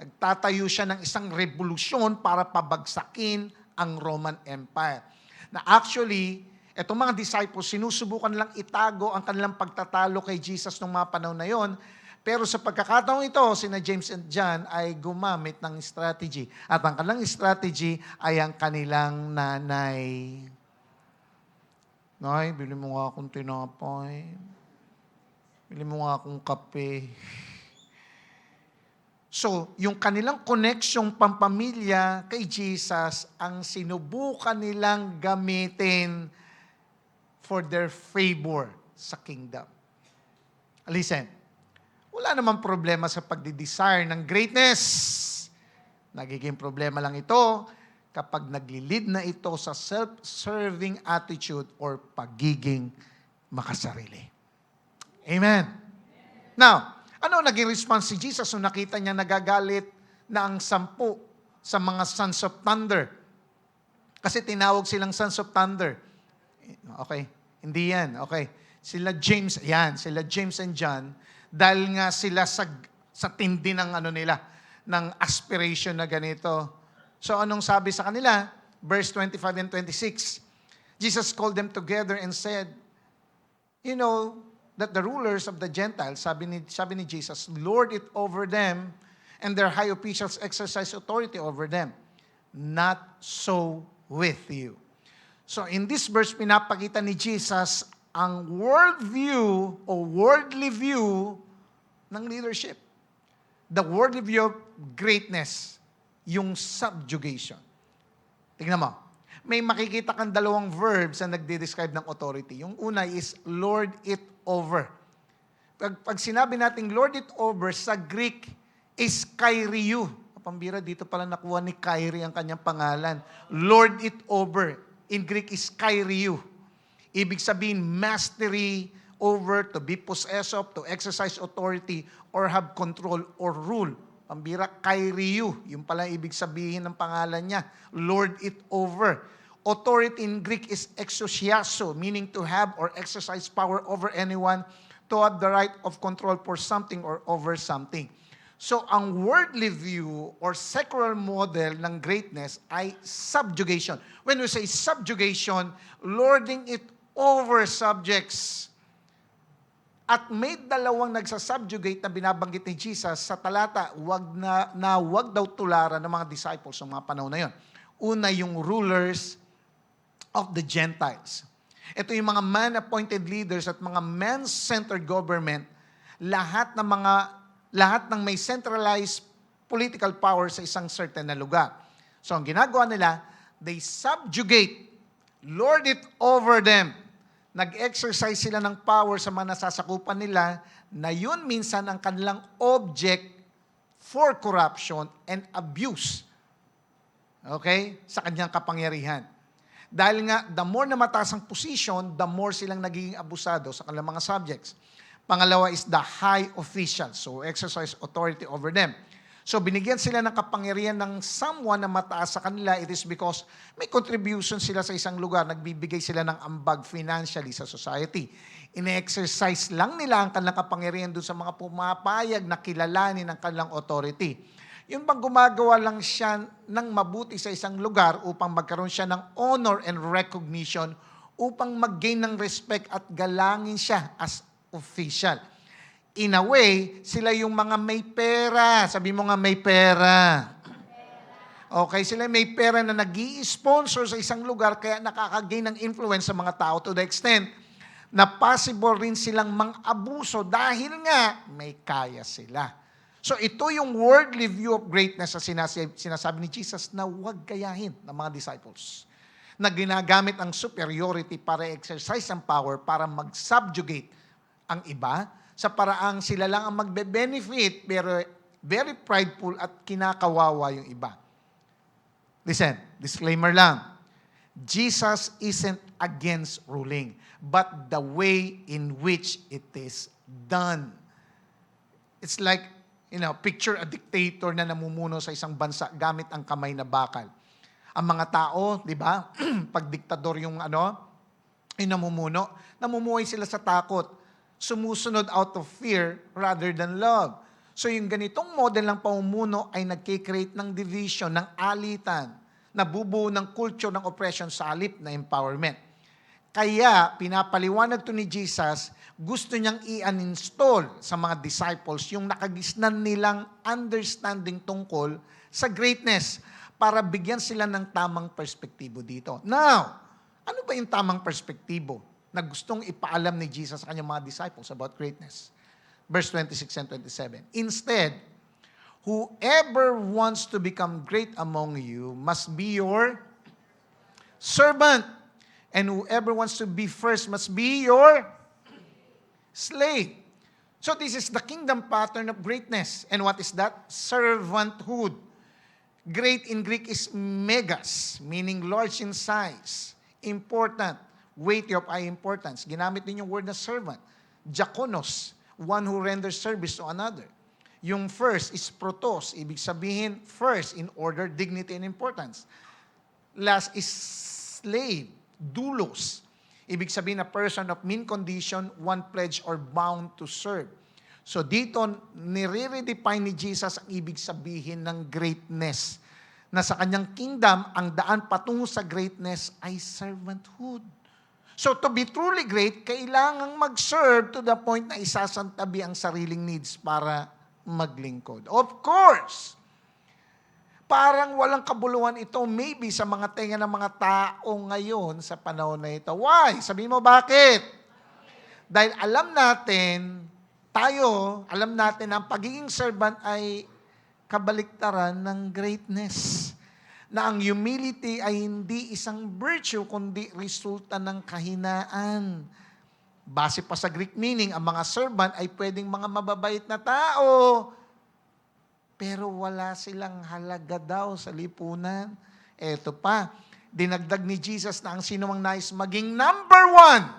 Nagtatayo siya ng isang revolusyon para pabagsakin ang Roman Empire. Na actually, etong mga disciples, sinusubukan lang itago ang kanilang pagtatalo kay Jesus nung mga panahon na yon. Pero sa pagkakataong ito, sina James and John ay gumamit ng strategy. At ang kanilang strategy ay ang kanilang nanay. Nay, bili mo nga akong tinapay. Bili mo nga akong kape. So, yung kanilang koneksyong pampamilya kay Jesus, ang sinubukan nilang gamitin for their favor sa kingdom. Listen, wala namang problema sa pagdi-desire ng greatness. Nagiging problema lang ito kapag nagli-lead na ito sa self-serving attitude or pagiging makasarili. Amen. Now, ano naging response si Jesus nung nakita niya nagagalit na ang 10 sa mga sons of thunder? Kasi tinawag silang sons of thunder. Okay, hindi yan. Okay, sila James and John, dahil nga sila sa tindi ng ng aspiration na ganito. So anong sabi sa kanila? Verse 25 and 26. Jesus called them together and said, you know, that the rulers of the Gentiles, sabi ni Jesus, lord it over them, and their high officials exercise authority over them. Not so with you. So in this verse, pinapakita ni Jesus ang worldview o worldly view ng leadership. The worldly view of greatness, yung subjugation. Tingnan mo. May makikita kang 2 verbs na nagde-describe ng authority. Yung una is lord it over. Pag sinabi nating lord it over, sa Greek is Kyriou. Pambira, dito pala nakuha ni Kyrie ang kanyang pangalan. Lord it over. In Greek is Kyriou. Ibig sabihin, mastery over, to be possessed of, to exercise authority, or have control or rule. Pambira, Kyriou. Yung pala ibig sabihin ng pangalan niya. Lord it over. Authority in Greek is exousiazo, meaning to have or exercise power over anyone, to have the right of control for something or over something. So, ang worldly view or secular model ng greatness ay subjugation. When we say subjugation, lording it over subjects. At may 2 nagsasubjugate na binabanggit ni Jesus sa talata, wag daw tularan ng mga disciples sa mga panahon na yon. Una, yung rulers of the Gentiles. Ito yung mga man-appointed leaders at mga man-centered government, lahat ng may centralized political power sa isang certain na lugar. So, ang ginagawa nila, they subjugate, lord it over them. Nag-exercise sila ng power sa mga nasasakupan nila na yun minsan ang kanilang object for corruption and abuse. Okay? Sa kanyang kapangyarihan. Dahil nga, the more na mataas ang position, the more silang nagiging abusado sa kanilang mga subjects. Pangalawa is the high officials, so exercise authority over them. So binigyan sila ng kapangyarihan ng someone na mataas sa kanila. It is because may contribution sila sa isang lugar. Nagbibigay sila ng ambag financially sa society. Ine-exercise lang nila ang kanilang kapangyarihan doon sa mga pumapayag na kilalanin ang kanilang authority. Yun bang gumagawa lang siya ng mabuti sa isang lugar upang magkaroon siya ng honor and recognition, upang mag-gain ng respect at galangin siya as official. In a way, sila yung mga may pera. Sabi mo nga, may pera. Okay, sila may pera na nag-i-sponsor sa isang lugar, kaya nakaka-gain ng influence sa mga tao to the extent na possible rin silang mang-abuso dahil nga may kaya sila. So ito yung worldly view of greatness na sinasabi ni Jesus na huwag gayahin ng mga disciples, na ginagamit ang superiority para exercise ang power, para mag-subjugate ang iba, sa paraang sila lang ang magbe-benefit, pero very prideful at kinakawawa yung iba. Listen, disclaimer lang. Jesus isn't against ruling, but the way in which it is done. It's like, picture a dictator na namumuno sa isang bansa gamit ang kamay na bakal. Ang mga tao, di ba, pag diktador yung namumuno, namumuhay sila sa takot. Sumusunod out of fear rather than love. So yung ganitong model ng pamumuno ay nagkikreate ng division, ng alitan, nabubuo ng culture ng oppression sa halip na empowerment. Kaya pinapaliwanag to ni Jesus, gusto niyang i-uninstall sa mga disciples yung nakagisnan nilang understanding tungkol sa greatness para bigyan sila ng tamang perspektibo dito. Now, ano ba yung tamang perspektibo na gustong ipaalam ni Jesus sa kanyang mga disciples about greatness? Verse 26 and 27. Instead, whoever wants to become great among you must be your servant. And whoever wants to be first must be your slave. So this is the kingdom pattern of greatness. And what is that? Servanthood. Great in Greek is megas, meaning large in size, important, weighty of high importance. Ginamit din yung word na servant. Diakonos, one who renders service to another. Yung first is protos, ibig sabihin first in order, dignity, and importance. Last is slave, doulos. Ibig sabihin a person of mean condition, one pledged or bound to serve. So dito, nire-redefine ni Jesus ang ibig sabihin ng greatness. Na sa kanyang kingdom, ang daan patungo sa greatness ay servanthood. So to be truly great, kailangang mag-serve to the point na isasantabi ang sariling needs para maglingkod. Of course, parang walang kabuluhan ito maybe sa mga tenga ng mga tao ngayon sa panahon na ito. Why? Sabihin mo bakit? Dahil alam natin na ang pagiging servant ay kabaliktaran ng greatness. Na ang humility ay hindi isang virtue, kundi resulta ng kahinaan. Base pa sa Greek meaning, ang mga servant ay pwedeng mga mababait na tao, pero wala silang halaga daw sa lipunan. Eto pa, dinagdag ni Jesus na ang sino mang nais maging number one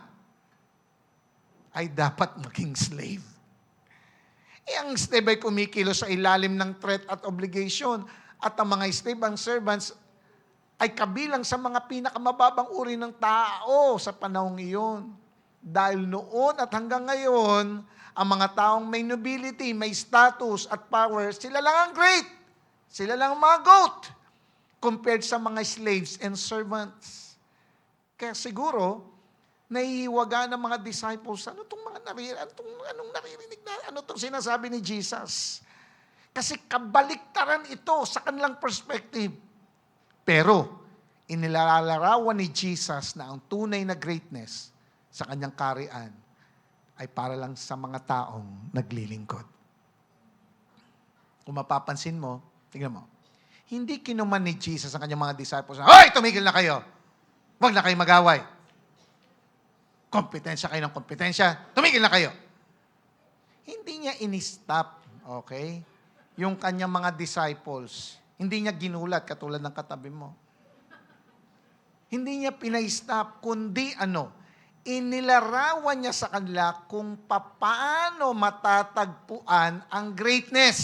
ay dapat maging slave. Ang slave ay kumikilos sa ilalim ng threat at obligation. At ang mga slave, ang servants, ay kabilang sa mga pinakamababang uri ng tao sa panahong iyon. Dahil noon at hanggang ngayon, ang mga taong may nobility, may status at power, sila lang ang great. Sila lang ang mga goat compared sa mga slaves and servants. Kaya siguro, nahihiwaga ng mga disciples, anong naririnig na, ano itong sinasabi ni Jesus? Kasi kabaliktaran ito sa kanilang perspective. Pero, inilalarawan ni Jesus na ang tunay na greatness sa kanyang kaharian ay para lang sa mga taong naglilingkod. Kung mapapansin mo, tingnan mo, hindi kinuman ni Jesus ang kanyang mga disciples na, "Hoy, tumigil na kayo! Huwag na kayo mag-away. Kompetensya kayo ng kompetensya. Tumigil na kayo." Hindi niya in-stop, okay? Yung kanyang mga disciples. Hindi niya ginulat katulad ng katabi mo. Hindi niya pinay-stop, kundi inilarawan niya sa kanila kung paano matatagpuan ang greatness.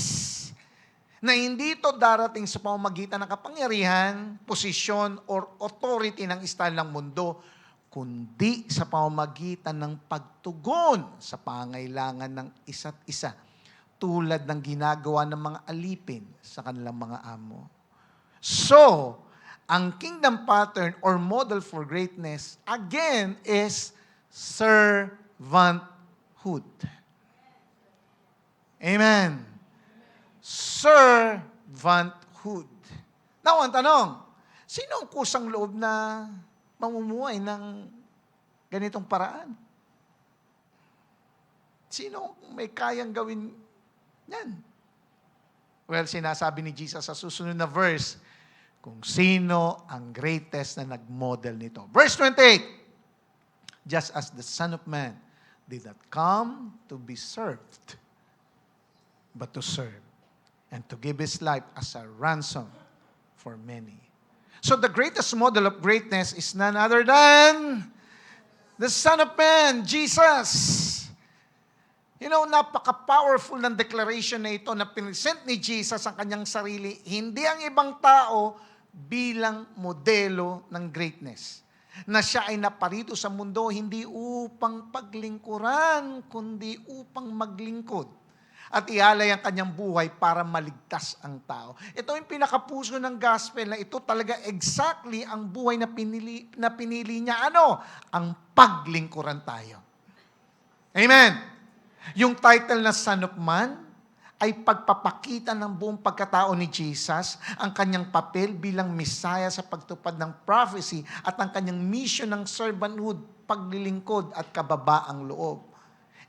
na hindi ito darating sa pamamagitan ng kapangyarihan, posisyon, or authority ng style ng mundo, kundi sa pamamagitan ng pagtugon sa pangailangan ng isa't isa, tulad ng ginagawa ng mga alipin sa kanilang mga amo. So, ang kingdom pattern or model for greatness, again, is servanthood. Amen. Servanthood. Now, ang tanong, sino ang kusang loob na mamumuhay ng ganitong paraan? Sino may kayang gawin yan? Well, sinasabi ni Jesus sa susunod na verse, kung sino ang greatest na nag-model nito. Verse 28, just as the Son of Man did not come to be served, but to serve, and to give His life as a ransom for many. So the greatest model of greatness is none other than the Son of Man, Jesus. Napaka-powerful ng declaration na ito na pinisent ni Jesus ang kanyang sarili, hindi ang ibang tao bilang modelo ng greatness. Na siya ay naparito sa mundo hindi upang paglingkuran, kundi upang maglingkod. At ialay ang kanyang buhay para maligtas ang tao. Ito yung pinakapuso ng gospel na ito talaga exactly ang buhay na pinili niya. Ano? Ang paglingkuran tayo. Amen. Yung title na Son of Man ay pagpapakita ng buong pagkatao ni Jesus, ang kanyang papel bilang Messiah sa pagtupad ng prophecy at ang kanyang mission ng servanthood, paglilingkod at kababaang loob.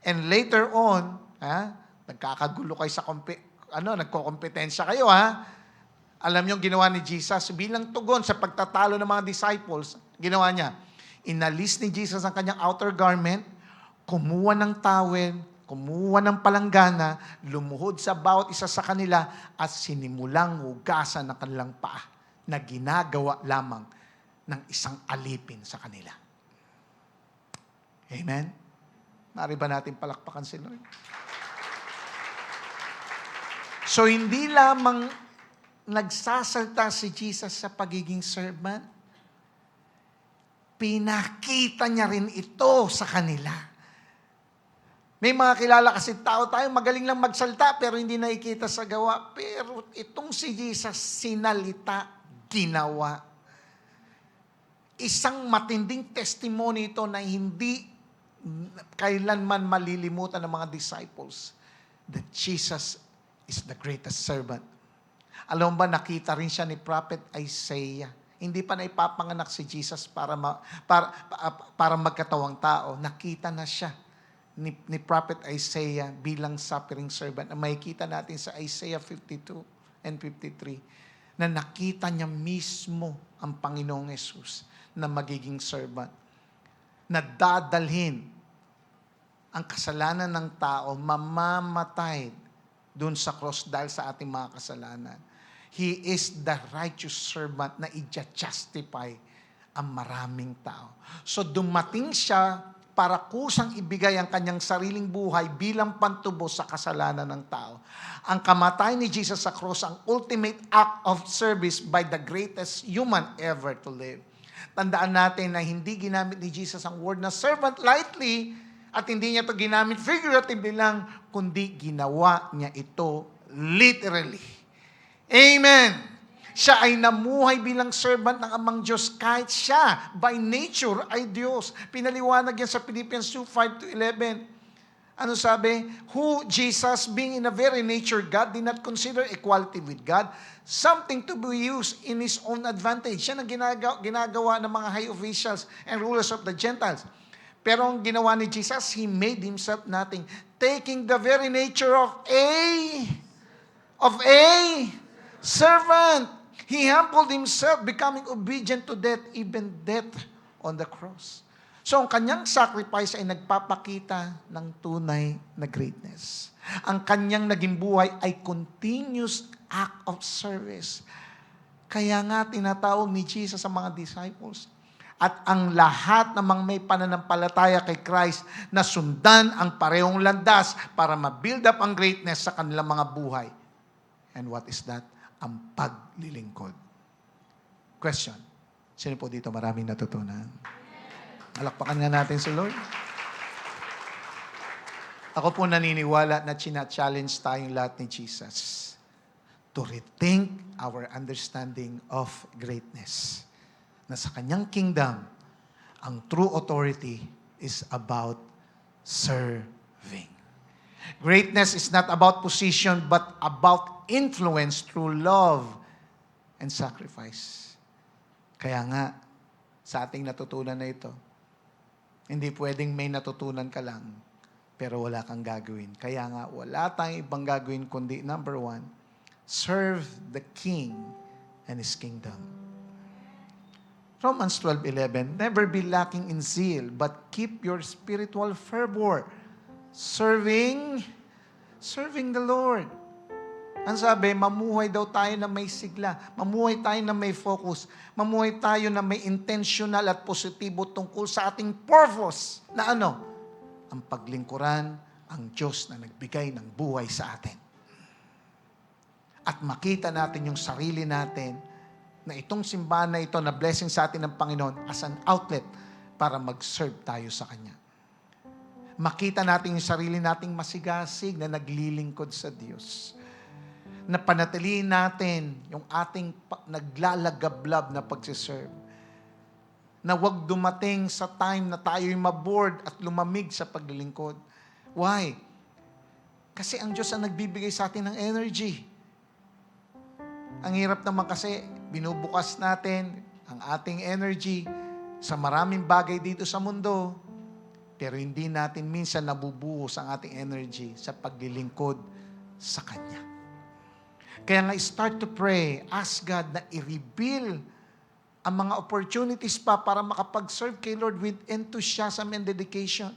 And later on, nagkakagulo kayo sa nagkokompetensya kayo, Alam niyo ginawa ni Jesus bilang tugon sa pagtatalo ng mga disciples, ginawa niya, inalis ni Jesus ang kanyang outer garment, kumuha ng towel, kumuha ng palanggana, lumuhod sa bawat isa sa kanila at sinimulang hugasan ng kanilang paa na ginagawa lamang ng isang alipin sa kanila. Amen? Maaari ba natin palakpakan si Lord? So, hindi lamang nagsasalta si Jesus sa pagiging servant, pinakita niya rin ito sa kanila. May mga kilala kasi tao tayo, magaling lang magsalta pero hindi nakikita sa gawa. Pero itong si Jesus, sinalita, ginawa. Isang matinding testimony ito na hindi kailanman malilimutan ng mga disciples that Jesus is the greatest servant. Alam mo ba, nakita rin siya ni Prophet Isaiah. Hindi pa na ipapanganak si Jesus para magkatawang tao. Nakita na siya ni Prophet Isaiah bilang suffering servant. Na makikita natin sa Isaiah 52 and 53 na nakita niya mismo ang Panginoong Yesus na magiging servant. Na dadalhin ang kasalanan ng tao, mamamatay doon sa cross dahil sa ating mga kasalanan. He is the righteous servant na i-justify ang maraming tao. So dumating siya para kusang ibigay ang kanyang sariling buhay bilang pantubos sa kasalanan ng tao. Ang kamatayan ni Jesus sa cross, ang ultimate act of service by the greatest human ever to live. Tandaan natin na hindi ginamit ni Jesus ang word na servant lightly at hindi niya ito ginamit figuratively lang, kundi ginawa niya ito literally. Amen! Siya ay namuhay bilang servant ng Amang Diyos kahit siya, by nature, ay Diyos. Pinaliwanag yan sa Philippians 2:5-11. Ano sabi? Who, Jesus, being in a very nature God, did not consider equality with God something to be used in His own advantage. Siya ang ginagawa ng mga high officials and rulers of the Gentiles. Pero ang ginawa ni Jesus, He made Himself nothing, taking the very nature of a servant. He humbled Himself, becoming obedient to death, even death on the cross. So, ang kanyang sacrifice ay nagpapakita ng tunay na greatness. Ang kanyang naging buhay ay continuous act of service. Kaya nga tinatawag ni Jesus sa mga disciples. At ang lahat namang may pananampalataya kay Christ na sundan ang parehong landas para ma-build up ang greatness sa kanilang mga buhay. And what is that? Ang paglilingkod. Question. Sino po dito maraming natutunan? Alakpakan nga natin si Lord. Ako po naniniwala na china-challenge tayong lahat ni Jesus to rethink our understanding of greatness. Na sa kanyang kingdom, ang true authority is about serving. Greatness is not about position, but about influence through love and sacrifice. Kaya nga, sa ating natutunan na ito, hindi pwedeng may natutunan ka lang, pero wala kang gagawin. Kaya nga, wala tayong ibang gagawin kundi, number one, serve the King and His kingdom. Romans 12:11, never be lacking in zeal, but keep your spiritual fervor, serving the Lord. Ang sabi, mamuhay daw tayo na may sigla, mamuhay tayo na may focus, mamuhay tayo na may intentional at positibo tungkol sa ating purpose na ano? Ang paglingkuran ang Diyos na nagbigay ng buhay sa atin. At makita natin yung sarili natin na itong simbahan na ito na blessing sa atin ng Panginoon as an outlet para mag-serve tayo sa Kanya. Makita natin yung sarili nating masigasig na naglilingkod sa Diyos. Na panatilihin natin yung ating naglalagablab na pagsiserve. Na huwag dumating sa time na tayo'y maboard at lumamig sa paglilingkod. Why? Kasi ang Diyos ang nagbibigay sa atin ng energy. Ang hirap naman kasi, binubukas natin ang ating energy sa maraming bagay dito sa mundo, pero hindi natin minsan nabubuhos ang ating energy sa paglilingkod sa Kanya. Kaya nga, start to pray, ask God na i-reveal ang mga opportunities pa para makapag-serve kay Lord with enthusiasm and dedication.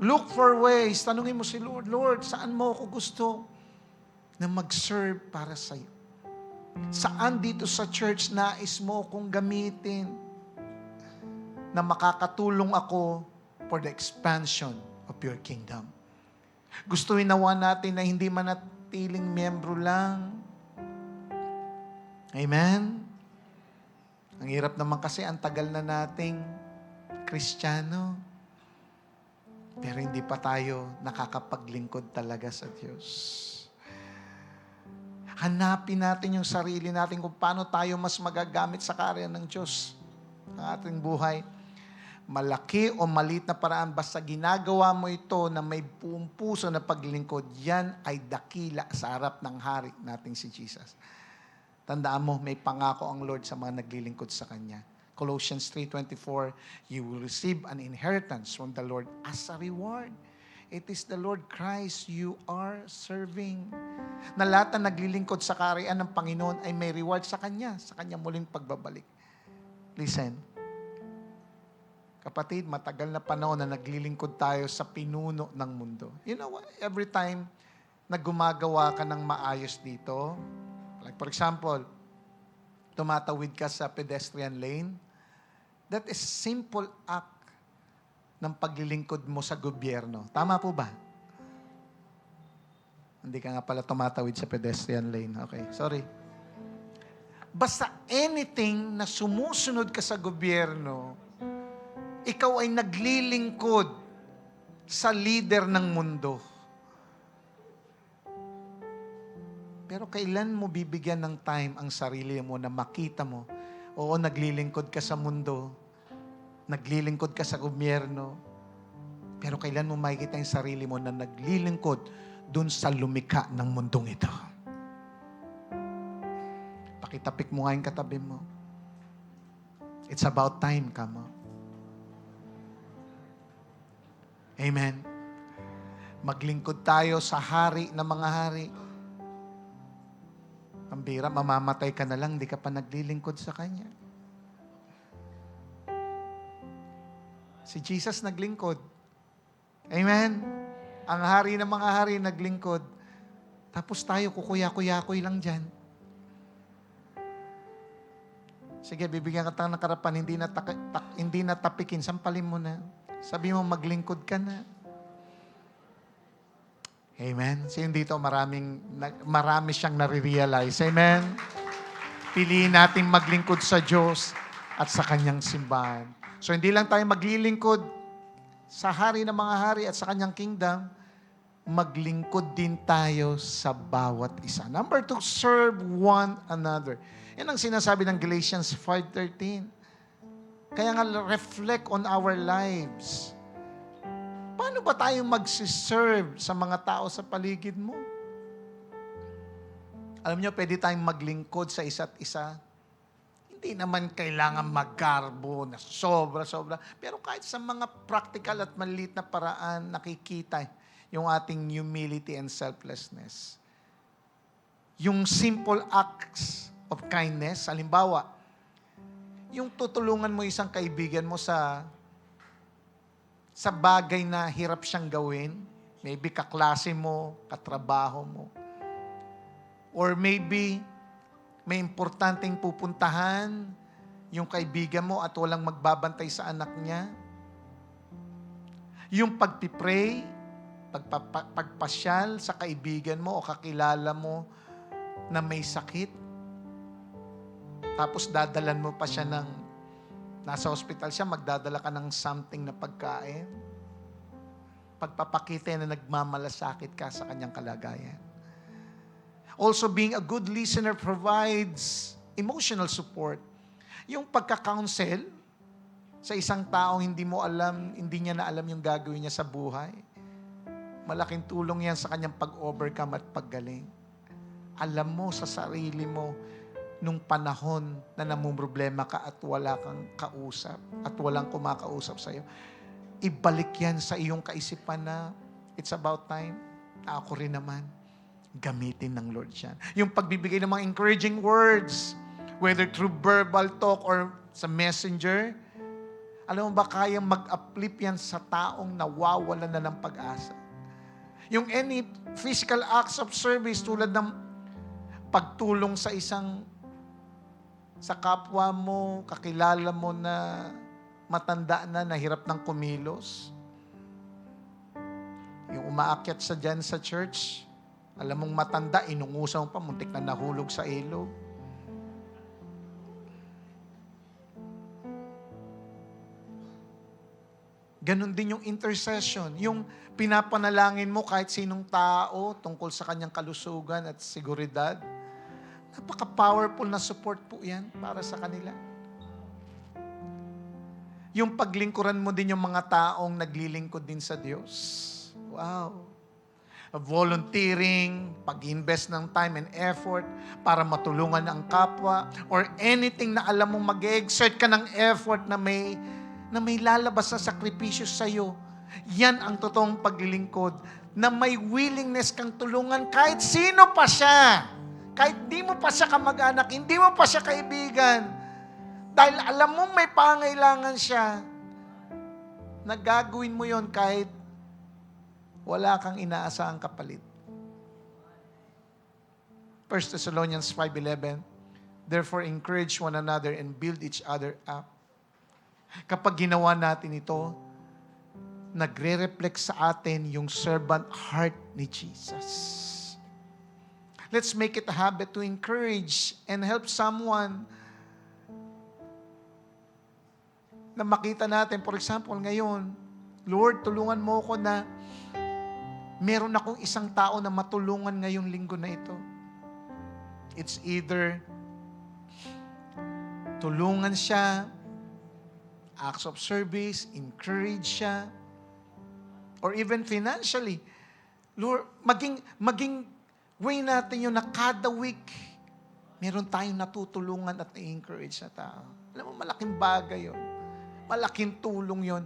Look for ways. Tanungin mo si Lord, Lord, saan mo ako gusto na mag-serve para sa iyo? Saan dito sa church nais mo kong gamitin na makakatulong ako for the expansion of your kingdom? Gustuhin nawa natin na hindi manatiling miyembro lang. Amen? Ang hirap naman kasi, ang tagal na nating Kristiyano. Pero hindi pa tayo nakakapaglingkod talaga sa Diyos. Hanapin natin yung sarili natin kung paano tayo mas magagamit sa karya ng Diyos ang ating buhay. Malaki o maliit na paraan, basta ginagawa mo ito na may buong puso na paglingkod, yan ay dakila sa harap ng hari nating si Jesus. Tandaan mo, may pangako ang Lord sa mga naglilingkod sa Kanya. Colossians 3:24, you will receive an inheritance from the Lord as a reward. It is the Lord Christ you are serving. Na lahat na naglilingkod sa kaharian ng Panginoon ay may reward sa Kanya muling pagbabalik. Listen, kapatid, matagal na panahon na naglilingkod tayo sa pinuno ng mundo. You know what? Every time na gumagawa ka ng maayos dito, like for example, tumatawid ka sa pedestrian lane, that is simple act ng paglilingkod mo sa gobyerno. Tama po ba? Hindi ka nga pala tumatawid sa pedestrian lane. Okay, sorry. Basta anything na sumusunod ka sa gobyerno, ikaw ay naglilingkod sa leader ng mundo. Pero kailan mo bibigyan ng time ang sarili mo na makita mo, oo, naglilingkod ka sa mundo, naglilingkod ka sa gobyerno, pero kailan mo makikita yung sarili mo na naglilingkod dun sa lumikha ng mundong ito? Pakitapik mo nga yung katabi mo. It's about time, come on. Amen. Maglingkod tayo sa hari ng mga hari. Ang bira, mamamatay ka na lang, di ka pa naglilingkod sa Kanya. Si Jesus naglingkod. Amen? Ang hari ng mga hari naglingkod. Tapos tayo, kukuya-kuya-kuy lang dyan. Sige, bibigyan ka ng karapan, hindi na tapikin, sampalin mo na. Sabi mo, maglingkod ka na. Amen? Sino dito marami siyang nare-realize? Amen? Piliin natin maglingkod sa Diyos at sa Kanyang simbahan. So hindi lang tayo maglilingkod sa Hari ng mga hari at sa Kanyang kingdom, maglingkod din tayo sa bawat isa. Number 2, serve one another. Yan ang sinasabi ng Galatians 5:13. Kaya nga, reflect on our lives. Paano ba tayo magsiserve sa mga tao sa paligid mo? Alam niyo, pwede tayong maglingkod sa isa't isa. Hindi naman kailangan maggarbo na sobra-sobra. Pero kahit sa mga practical at maliit na paraan, nakikita yung ating humility and selflessness. Yung simple acts of kindness, halimbawa, yung tutulungan mo isang kaibigan mo sa bagay na hirap siyang gawin, maybe kaklase mo, katrabaho mo, or maybe may importanteng pupuntahan yung kaibigan mo at walang magbabantay sa anak niya. Yung pagpipray, pagpasyal sa kaibigan mo o kakilala mo na may sakit, tapos dadalan mo pa siya ng, nasa hospital siya, magdadala ka ng something na pagkain. Pagpapakita na nagmamalasakit ka sa kanyang kalagayan. Also, being a good listener provides emotional support. Yung pagka-counsel sa isang taong hindi niya na alam yung gagawin niya sa buhay, malaking tulong yan sa kanyang pag-overcome at paggaling. Alam mo sa sarili mo, nung panahon na namumroblema ka at wala kang kausap at walang kumakausap sa'yo, ibalik yan sa iyong kaisipan na it's about time na ako rin naman. Gamitin ng Lord yan. Yung pagbibigay ng mga encouraging words, whether through verbal talk or sa messenger, alam mo ba kayang mag-uplift yan sa taong nawawalan na ng pag-asa? Yung any physical acts of service tulad ng pagtulong sa kapwa mo, kakilala mo na matanda na, nahirap ng kumilos. Yung umaakyat dyan sa church, alam mong matanda, inungusaw pa, muntik na nahulog sa ilog. Ganon din yung intercession, yung pinapanalangin mo kahit sinong tao tungkol sa kanyang kalusugan at seguridad. Napaka-powerful na support po yan para sa kanila. Yung paglingkuran mo din yung mga taong naglilingkod din sa Diyos. Wow. Volunteering, pag-invest ng time and effort para matulungan ang kapwa, or anything na alam mong mag-exert ka ng effort na may lalabas sa sakripisyo sa'yo. Yan ang totoong paglilingkod, na may willingness kang tulungan kahit sino pa siya. Kahit di mo pa siya kamag-anak, hindi mo pa siya kaibigan. Dahil alam mo may pangailangan siya, nagagawin mo yon kahit wala kang inaasahang kapalit. 1 Thessalonians 5:11, therefore encourage one another and build each other up. Kapag ginawa natin ito, nagre-reflect sa atin yung servant heart ni Jesus. Let's make it a habit to encourage and help someone na makita natin. For example, ngayon, Lord, tulungan mo ko na meron akong isang tao na matulungan ngayong linggo na ito. It's either tulungan siya, acts of service, encourage siya, or even financially. Lord, maging way natin yun na kada week, meron tayong natutulungan at na-encourage na tao. Alam mo, malaking bagay yun. Malaking tulong yun.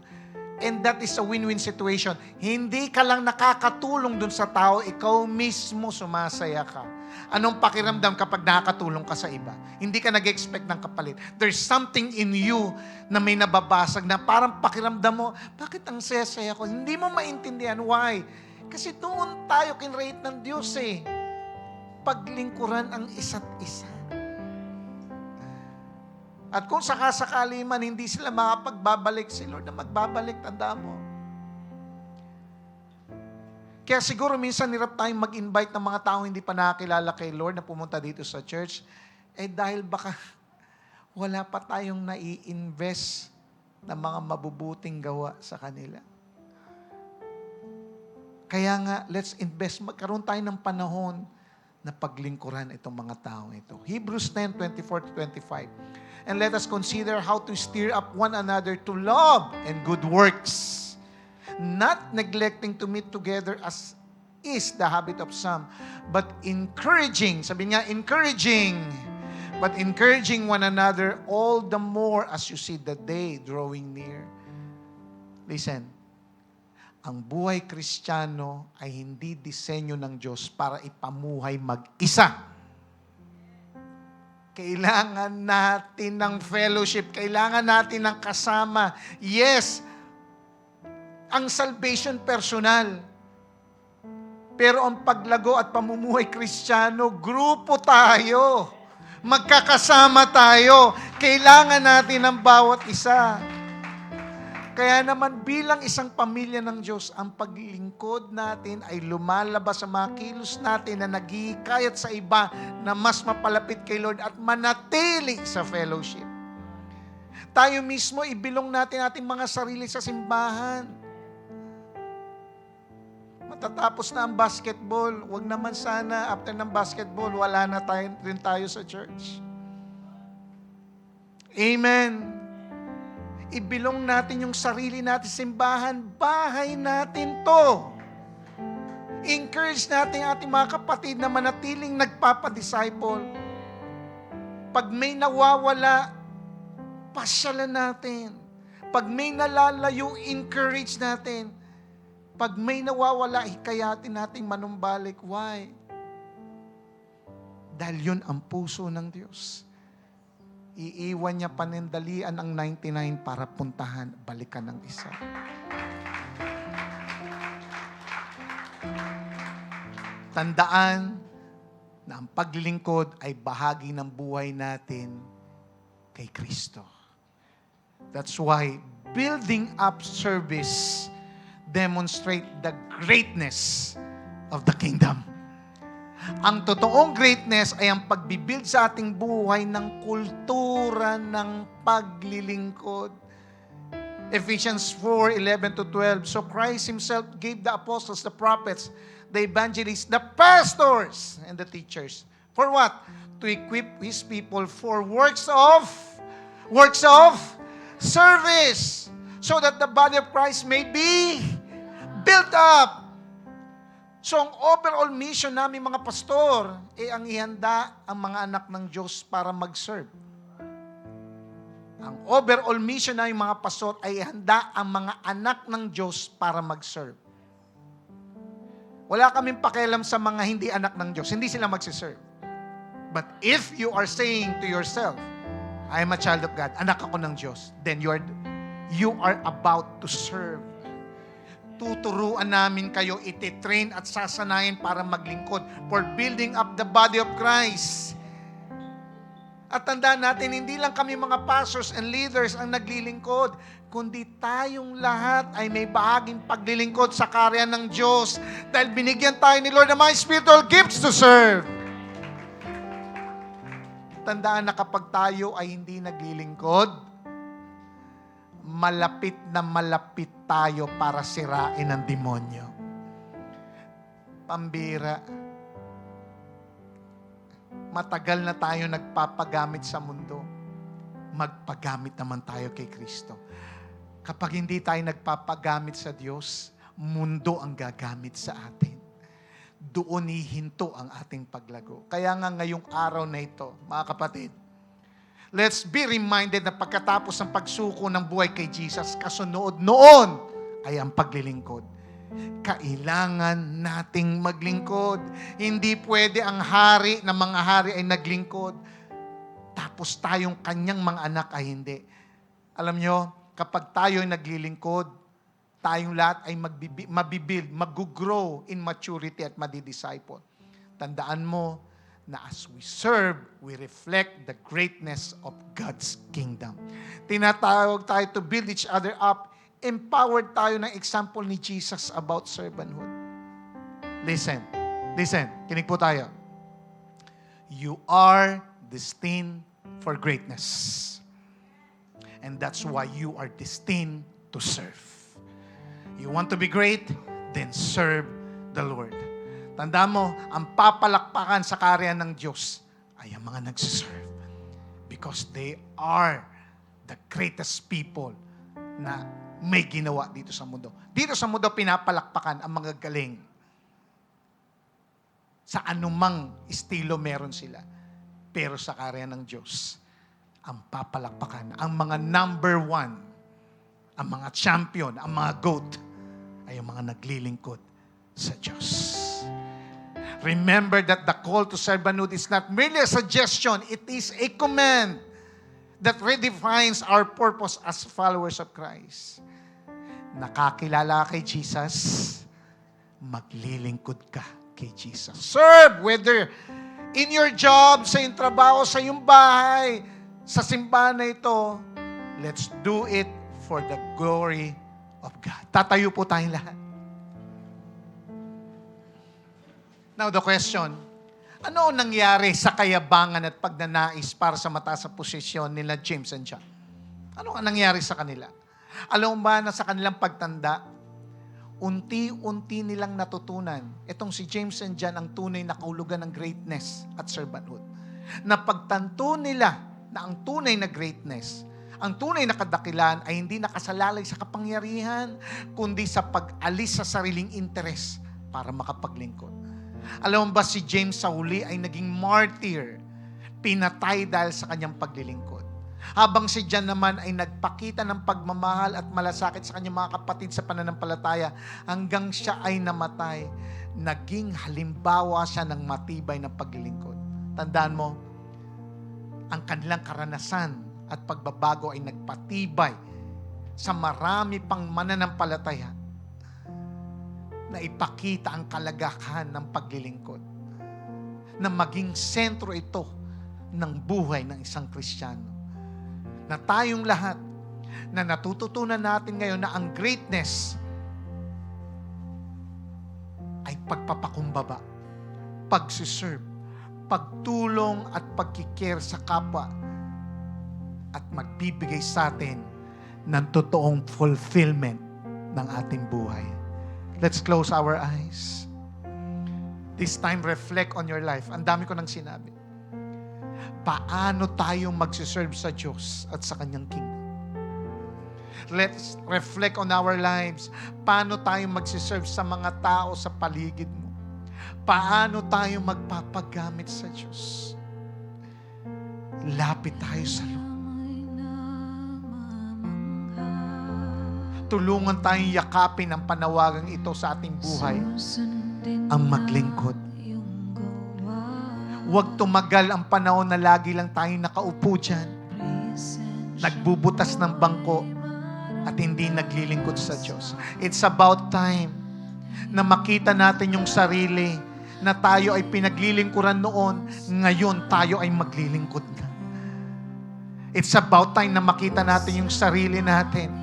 And that is a win-win situation. Hindi ka lang nakakatulong dun sa tao, ikaw mismo sumasaya ka. Anong pakiramdam kapag nakakatulong ka sa iba? Hindi ka nag-expect ng kapalit. There's something in you na may nababasag na parang pakiramdam mo, bakit ang saya-saya ko? Hindi mo maintindihan. Why? Kasi doon tayo kinrate ng Diyos eh. Paglingkuran ang isa't isa. At kung sakasakali man hindi sila makapagbabalik, si Lord na magbabalik, tanda mo. Kaya siguro minsan hirap tayong mag-invite ng mga taong hindi pa nakakilala kay Lord na pumunta dito sa church. Dahil baka wala pa tayong nai-invest ng mga mabubuting gawa sa kanila. Kaya nga, let's invest. Magkaroon tayo ng panahon na paglingkuran itong mga taong ito. Hebrews 10:24-25. And let us consider how to stir up one another to love and good works, not neglecting to meet together as is the habit of some, but encouraging, sabi nga, encouraging one another all the more as you see the day drawing near. Listen, ang buhay Kristiyano ay hindi disenyo ng Diyos para ipamuhay mag-isa. Kailangan natin ng fellowship. Kailangan natin ng kasama. Yes, ang salvation personal. Pero ang paglago at pamumuhay Kristiyano, grupo tayo. Magkakasama tayo. Kailangan natin ng bawat isa. Kaya naman bilang isang pamilya ng Diyos, ang paglingkod natin ay lumalabas sa mga kilos natin na naghihikayat sa iba na mas mapalapit kay Lord at manatili sa fellowship. Tayo mismo, ibilong natin ating mga sarili sa simbahan. Matatapos na ang basketball, wag naman sana after ng basketball, wala na rin tayo sa church. Amen. Ibilong natin yung sarili natin sa simbahan, bahay natin to. Encourage natin ating mga kapatid na manatiling nagpapadisciple. Pag may nawawala, pasyalan natin. Pag may nalalayo, encourage natin. Pag may nawawala, hikayatin nating manumbalik. Why? Dahil yun ang puso ng Diyos. Iiwan niya panindalian ang 99 para puntahan, balikan ng isa. Tandaan na ang paglilingkod ay bahagi ng buhay natin kay Kristo. That's why building up service demonstrate the greatness of the kingdom. Ang totoong greatness ay ang pagbibuild sa ating buhay ng kultura ng paglilingkod. Ephesians 4:11-12. So Christ Himself gave the apostles, the prophets, the evangelists, the pastors, and the teachers. For what? To equip His people for works of service, so that the body of Christ may be built up. So ang overall mission namin mga pastor, ang ihanda ang mga anak ng Diyos para mag-serve. Ang overall mission namin mga pastor ay ihanda ang mga anak ng Diyos para mag-serve. Wala kaming pakialam sa mga hindi anak ng Diyos. Hindi sila mag-serve. But if you are saying to yourself, I am a child of God, anak ako ng Diyos, then you are about to serve. Tuturuan namin kayo, ititrain at sasanayin para maglingkod for building up the body of Christ. At tandaan natin, hindi lang kami mga pastors and leaders ang naglilingkod, kundi tayong lahat ay may bahaging paglilingkod sa karya ng Diyos dahil binigyan tayo ni Lord ng mga spiritual gifts to serve. Tandaan na kapag tayo ay hindi naglilingkod, malapit na malapit tayo para sirain ng demonyo. Pambira. Matagal na tayo nagpapagamit sa mundo. Magpagamit naman tayo kay Kristo. Kapag hindi tayo nagpapagamit sa Diyos, mundo ang gagamit sa atin. Doon hihinto ang ating paglago. Kaya nga ngayong araw na ito, mga kapatid, let's be reminded na pagkatapos ng pagsuko ng buhay kay Jesus, kasunod noon ay ang paglilingkod. Kailangan nating maglingkod. Hindi pwede ang hari ng mga hari ay naglingkod, tapos tayong kanyang mga anak ay hindi. Alam nyo, kapag tayo ay naglilingkod, tayong lahat ay mabibuild, mag-grow in maturity at madidisciple. Tandaan mo, na as we serve, we reflect the greatness of God's kingdom. Tinatawag tayo to build each other up. Empowered tayo ng example ni Jesus about servanthood. Listen. Listen. Kinig po tayo. You are destined for greatness. And that's why you are destined to serve. You want to be great? Then serve the Lord. Tandaan mo, ang papalakpakan sa kaharian ng Diyos ay ang mga nagsiserve. Because they are the greatest people na may ginawa dito sa mundo. Dito sa mundo, pinapalakpakan ang mga galing. Sa anumang estilo meron sila. Pero sa kaharian ng Diyos, ang papalakpakan, ang mga number one, ang mga champion, ang mga GOAT, ay ang mga naglilingkod sa Diyos. Remember that the call to servanthood is not merely a suggestion, it is a command that redefines our purpose as followers of Christ. Nakakilala kay Jesus, maglilingkod ka kay Jesus. Serve, whether in your job, sa iyong trabaho, sa iyong bahay, sa simbahan na ito, let's do it for the glory of God. Tatayo po tayong lahat. Now the question, ano ang nangyari sa kayabangan at pagnanais para sa mataas na posisyon nila James and John? Ano ang nangyari sa kanila? Alam mo ba na sa kanilang pagtanda, unti-unti nilang natutunan, itong si James and John ang tunay na kahulugan ng greatness at servanthood. Napagtanto nila na ang tunay na greatness, ang tunay na kadakilan ay hindi nakasalalay sa kapangyarihan, kundi sa pag-alis sa sariling interes para makapaglingkod. Alam mo ba si James sa huli ay naging martyr, pinatay dahil sa kanyang paglilingkod. Habang si John naman ay nagpakita ng pagmamahal at malasakit sa kanyang mga kapatid sa pananampalataya hanggang siya ay namatay, naging halimbawa siya ng matibay na paglilingkod. Tandaan mo, ang kanilang karanasan at pagbabago ay nagpatibay sa marami pang mananampalataya na ipakita ang kalagahan ng paglilingkod. Na maging sentro ito ng buhay ng isang Kristiyano. Na tayong lahat na natututunan natin ngayon na ang greatness ay pagpapakumbaba, pagsiserve, pagtulong at pagkikare sa kapwa at magbibigay sa atin ng totoong fulfillment ng ating buhay. Let's close our eyes. This time, reflect on your life. Ang dami ko nang sinabi. Paano tayo magsiserve sa Diyos at sa Kanyang kingdom? Let's reflect on our lives. Paano tayo magsiserve sa mga tao sa paligid mo? Paano tayo magpapagamit sa Diyos? Lapit tayo sa Lord. Tulungan tayong yakapin ang panawagang ito sa ating buhay, ang maglingkod. Huwag tumagal ang panahon na lagi lang tayong nakaupo dyan, nagbubutas ng bangko, at hindi naglilingkod sa Diyos. It's about time na makita natin yung sarili na tayo ay pinaglilingkuran noon, ngayon tayo ay maglilingkod na. It's about time na makita natin yung sarili natin.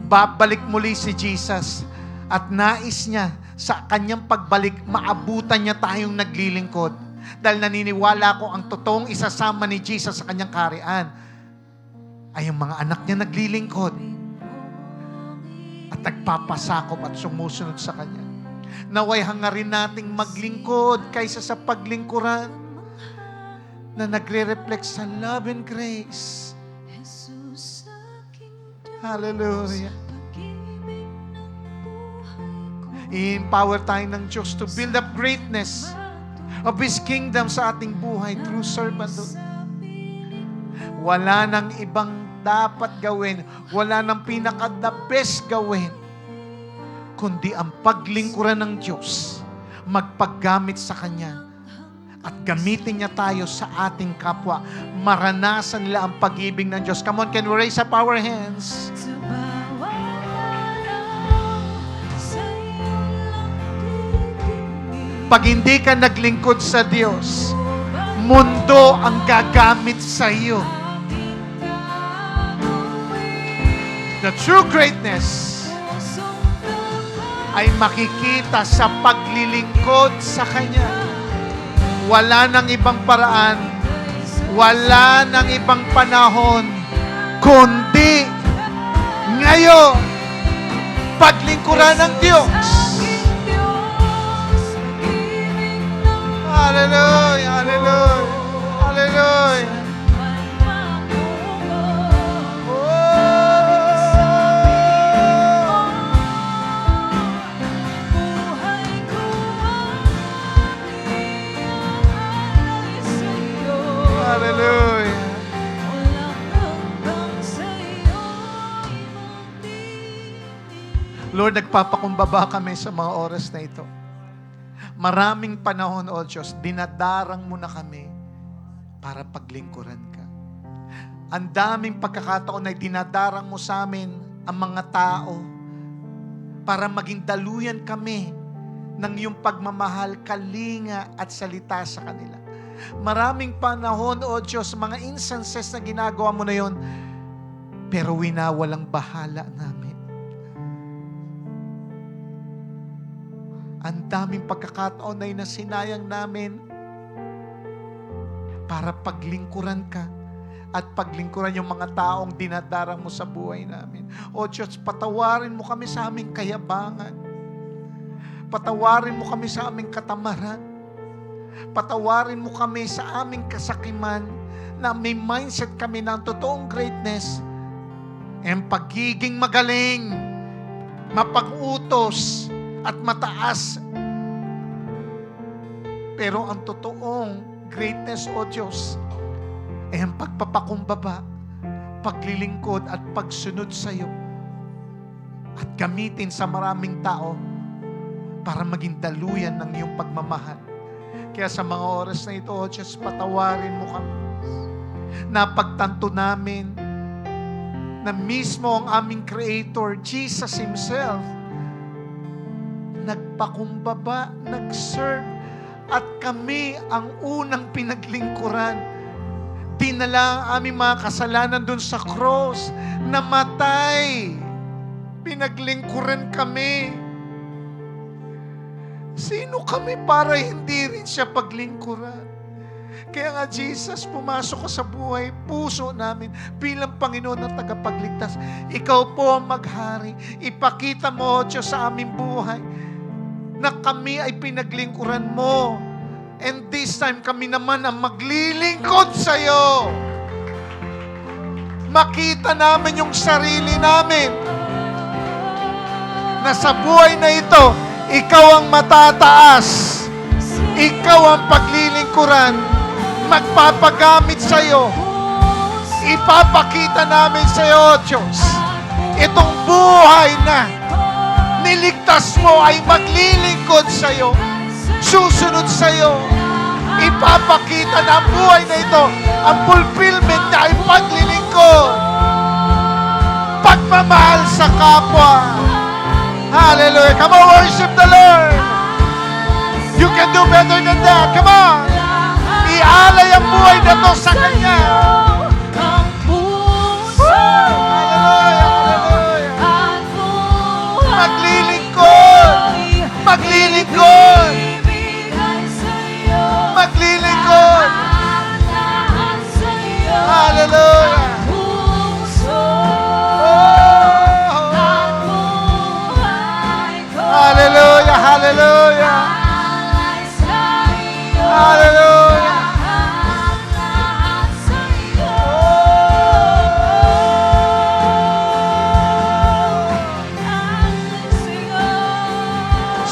Babalik muli si Jesus at nais niya sa kanyang pagbalik, maabutan niya tayong naglilingkod. Dahil naniniwala ko ang totoong isasama ni Jesus sa kanyang kaharian ay yung mga anak niya naglilingkod at nagpapasakop at sumusunod sa kanya. Naway hangarin nating maglingkod kaysa sa paglingkuran na nagre-reflect sa love and grace. Hallelujah. I-empower tayo ng Diyos to build up greatness of His kingdom sa ating buhay through servanthood. Wala nang ibang dapat gawin, wala nang pinaka-the best gawin, kundi ang paglingkuran ng Diyos, magpaggamit sa Kanya, at gamitin niya tayo sa ating kapwa. Maranasan nila ang pag-ibig ng Diyos. Come on, can we raise up our hands? Pag hindi ka naglingkod sa Diyos, mundo ang gagamit sa iyo. The true greatness ay makikita sa paglilingkod sa Kanya. Wala nang ibang paraan, wala nang ibang panahon, kundi ngayon, paglingkuran ng Diyos. Hallelujah, hallelujah, hallelujah. Hallelujah. Lord, nagpapakumbaba kami sa mga oras na ito. Maraming panahon, O Diyos, dinadarang mo na kami para paglingkuran ka. Ang daming pagkakataon na dinadarang mo sa amin ang mga tao para maging daluyan kami ng iyong pagmamahal, kalinga at salita sa kanila. Maraming panahon, O Diyos, mga instances na ginagawa mo na yon, pero winawalang bahala namin. Ang daming pagkakataon na sinayang namin para paglingkuran ka at paglingkuran yung mga taong dinadarang mo sa buhay namin. O Diyos, patawarin mo kami sa aming kayabangan. Patawarin mo kami sa aming katamaran. Patawarin mo kami sa aming kasakiman na may mindset kami ng totoong greatness and pagiging magaling, mapag-utos, at mataas. Pero ang totoong greatness, O Diyos, ay ang pagpapakumbaba, paglilingkod at pagsunod sa iyo at gamitin sa maraming tao para maging daluyan ng iyong pagmamahal. Kaya sa mga oras na ito, O Diyos, patawarin mo kami. Napagtanto namin na mismo ang aming Creator, Jesus Himself, nagpakumbaba, nag-serve, at kami ang unang pinaglingkuran. Dinala ang aming mga kasalanan dun sa cross, namatay. Pinaglingkuran kami. Sino kami para hindi rin siya paglingkuran? Kaya nga, Jesus, pumasok ka sa buhay, puso namin bilang Panginoon at tagapagligtas. Ikaw po ang maghari. Ipakita mo, Diyos, sa aming buhay na kami ay pinaglingkuran mo. And this time, kami naman ang maglilingkod sa iyo. Makita namin yung sarili namin na sa buhay na ito, ikaw ang matataas. Ikaw ang paglilingkuran. Magpapagamit sa iyo. Ipapakita namin sa iyo, Diyos, itong buhay na niligtas mo ay maglilingkod sa iyo, susunod sa iyo. Ipapakita na ang buhay na ito, ang fulfillment niya ay paglilingkod, pagmamahal sa kapwa. Hallelujah. Come on, worship the Lord. You can do better than that. Come on. Ialay ang buhay na to sa Kanya. Maglilingkod! Maglilingkod! Maglilingkod! Hallelujah! Hallelujah! Hallelujah! Hallelujah!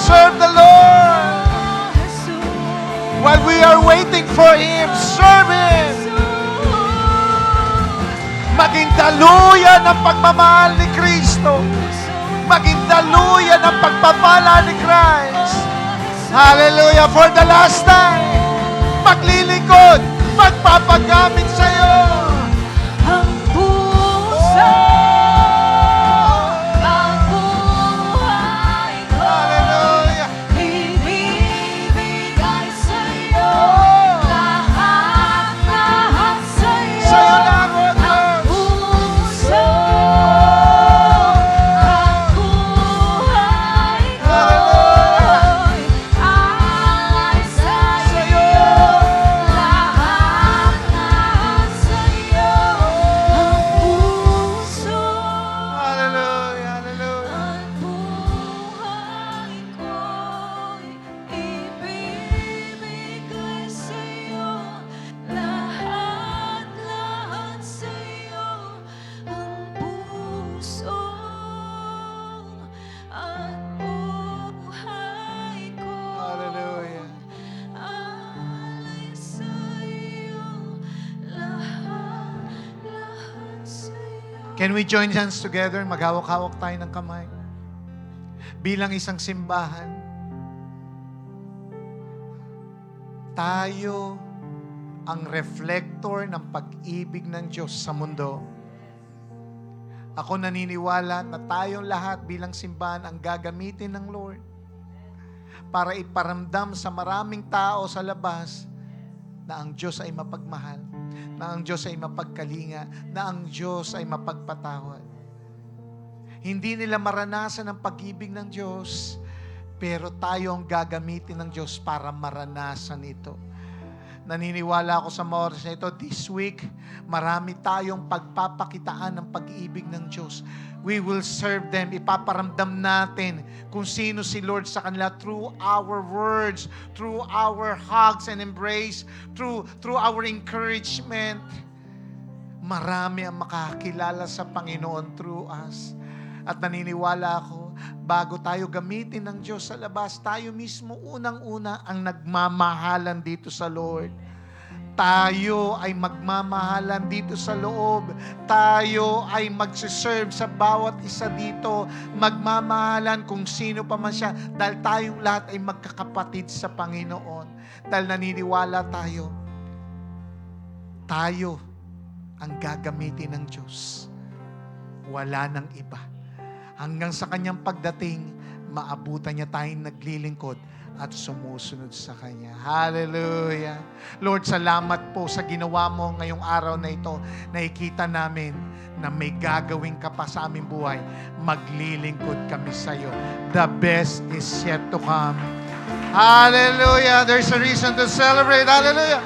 Serve the Lord. While we are waiting for Him, serve Him. Maging daluyan ng pagmamahal ni Kristo. Maging daluyan ng pagpapala ni Christ. Hallelujah. For the last time, maglilingkod, magpapagamit sa iyo. Ang puso, ang buhay ko, Hallelujah. ibibigay sa iyo. Lahat sa iyo. Sa iyo lang, O Ang Diyos. puso, ang buhay ko, Can we join hands together? Maghawak-hawak tayo ng kamay. Bilang isang simbahan, tayo ang reflector ng pag-ibig ng Diyos sa mundo. Ako naniniwala na tayong lahat bilang simbahan ang gagamitin ng Lord para iparamdam sa maraming tao sa labas na ang Diyos ay mapagmahal, na ang Diyos ay mapagkalinga, na ang Diyos ay mapagpatawad. Hindi nila maranasan ang pag-ibig ng Diyos, pero tayo ang gagamitin ng Diyos para maranasan ito. Naniniwala ako sa mga oras na ito, this week, marami tayong pagpapakitaan ng pag-ibig ng Diyos. We will serve them. Ipaparamdam natin kung sino si Lord sa kanila through our words, through our hugs and embrace, through our encouragement. Marami ang makakilala sa Panginoon through us. At naniniwala ako, bago tayo gamitin ng Diyos sa labas, tayo mismo unang-una ang nagmamahalan dito sa Lord. Tayo ay magmamahalan dito sa loob. Tayo ay magsiserve sa bawat isa dito. Magmamahalan kung sino pa man siya. Dahil tayong lahat ay magkakapatid sa Panginoon. Dahil naniniwala tayo, tayo ang gagamitin ng Diyos. Wala nang iba. Hanggang sa kanyang pagdating, maabutan niya tayong naglilingkod at sumusunod sa Kanya. Hallelujah! Lord, salamat po sa ginawa mo ngayong araw na ito. Nakikita namin na may gagawin ka pa sa aming buhay. Maglilingkod kami sa iyo. The best is yet to come. Hallelujah! There's a reason to celebrate. Hallelujah!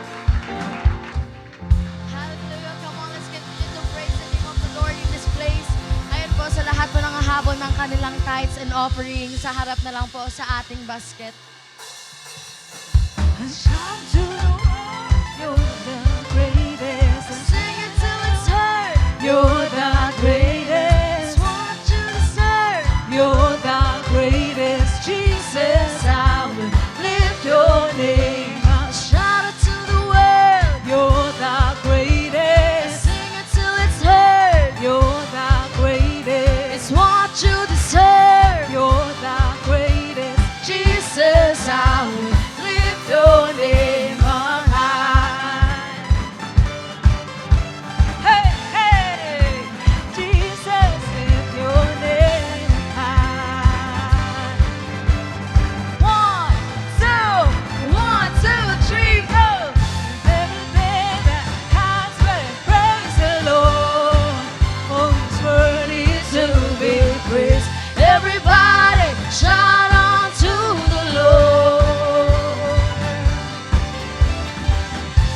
Hallelujah. Come on, let's continue to praise the name of the Lord in this place. Ayun po, sa lahat po ng hahabol ng kanilang tithes and offerings, sa harap na lang po sa ating basket. Shout to the world, you're the greatest. Sing it till it's heard. You're the greatest. Want you to serve. You're the greatest. Jesus, I will lift your name. Shout it to the world. You're the greatest. Sing it till it's heard. You're the It's greatest. what you deserve. You're the greatest. Jesus, I will lift your name on high. Hey, hey, Jesus, lift your name high. 1, 2, 3, go. Everything that has breath, praise the Lord. Oh, He's worthy to be praised. Everybody shout unto the Lord.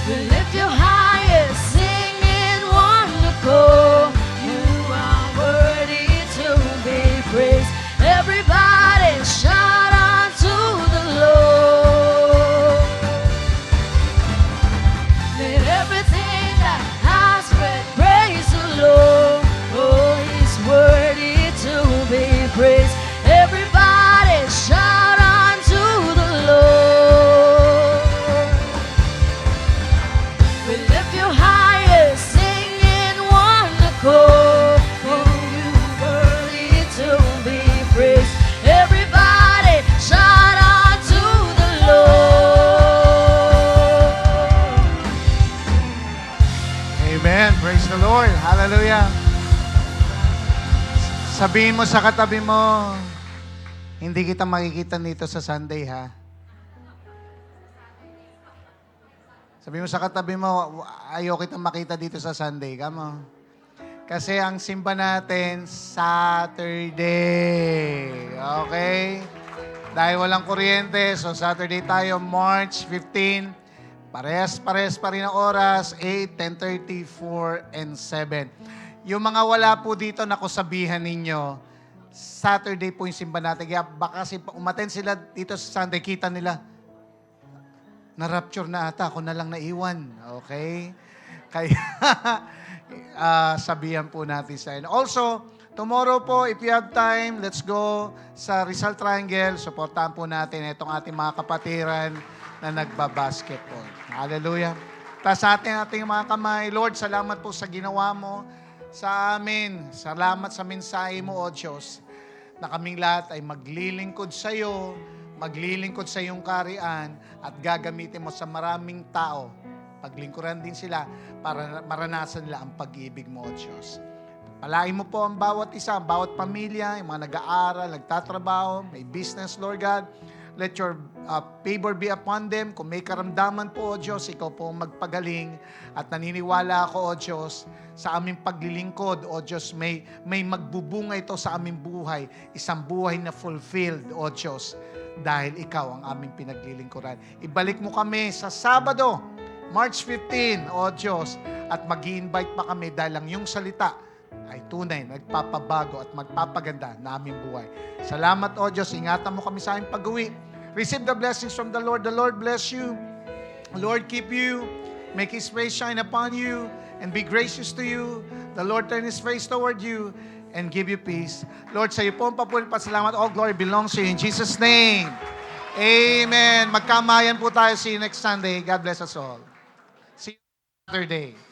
We lift you higher, sing in one accord. You are worthy to be praised. Everybody shout unto the Lord. Let everything that has breath praise the Lord. Oh, He's worthy to be praised. Everybody shout unto the Lord. We lift you higher, sing in one accord. Oh, you worthy to be praised. Everybody shout unto the Lord. Amen. Praise the Lord. Hallelujah. Sabihin mo sa katabi mo, hindi kita makikita dito sa Sunday, ha? Sabihin mo sa katabi mo, ayaw kitang makita dito sa Sunday. Come on. Kasi ang simba natin, Saturday. Okay? Dahil walang kuryente, so Saturday tayo, March 15. Parehas pa rin ang oras, 8, 10:30, 4, and 7. Yung mga wala po dito na kusabihan ninyo, Saturday po yung simba natin. Kaya baka umaten sila dito sa Sunday, kita nila, na-rapture na ata, ako na lang naiwan. Okay? Kaya, sabihan po natin sa inyo. Also, tomorrow po, if you have time, let's go sa Rizal Triangle. Supportahan po natin itong ating mga kapatiran na nagbabasketball. Hallelujah. Taas ating mga kamay. Lord, salamat po sa ginawa mo sa amin. Salamat sa mensahe mo, O Diyos, na kaming lahat ay maglilingkod sa iyo, maglilingkod sa iyong karian, at gagamitin mo sa maraming tao. Paglingkuran din sila para maranasan nila ang pag-ibig mo, O Diyos. Palain mo po ang bawat isa, ang bawat pamilya, yung mga nag-aaral, nagtatrabaho, may business, Lord God. Let your favor be upon them. Kung may karamdaman po, O Diyos, ikaw po ang magpagaling. At naniniwala ako, O Diyos, sa aming paglilingkod, O Diyos, may magbubunga ito sa aming buhay. Isang buhay na fulfilled, O Diyos, dahil ikaw ang aming pinaglilingkuran. Ibalik mo kami sa Sabado, March 15, O Diyos, at mag-i-invite pa kami dahil ang iyong salita ay tunay, nagpapabago at magpapaganda na aming buhay. Salamat, O Diyos. Ingatan mo kami sa aming pag-uwi. Receive the blessings from the Lord. The Lord bless you. The Lord keep you. Make His face shine upon you and be gracious to you. The Lord turn His face toward you and give you peace. Lord, sa iyo po ang papuri at salamat. All glory belongs to you. In Jesus' name. Amen. Magkamayan po tayo. See you next Sunday. God bless us all. See you Saturday.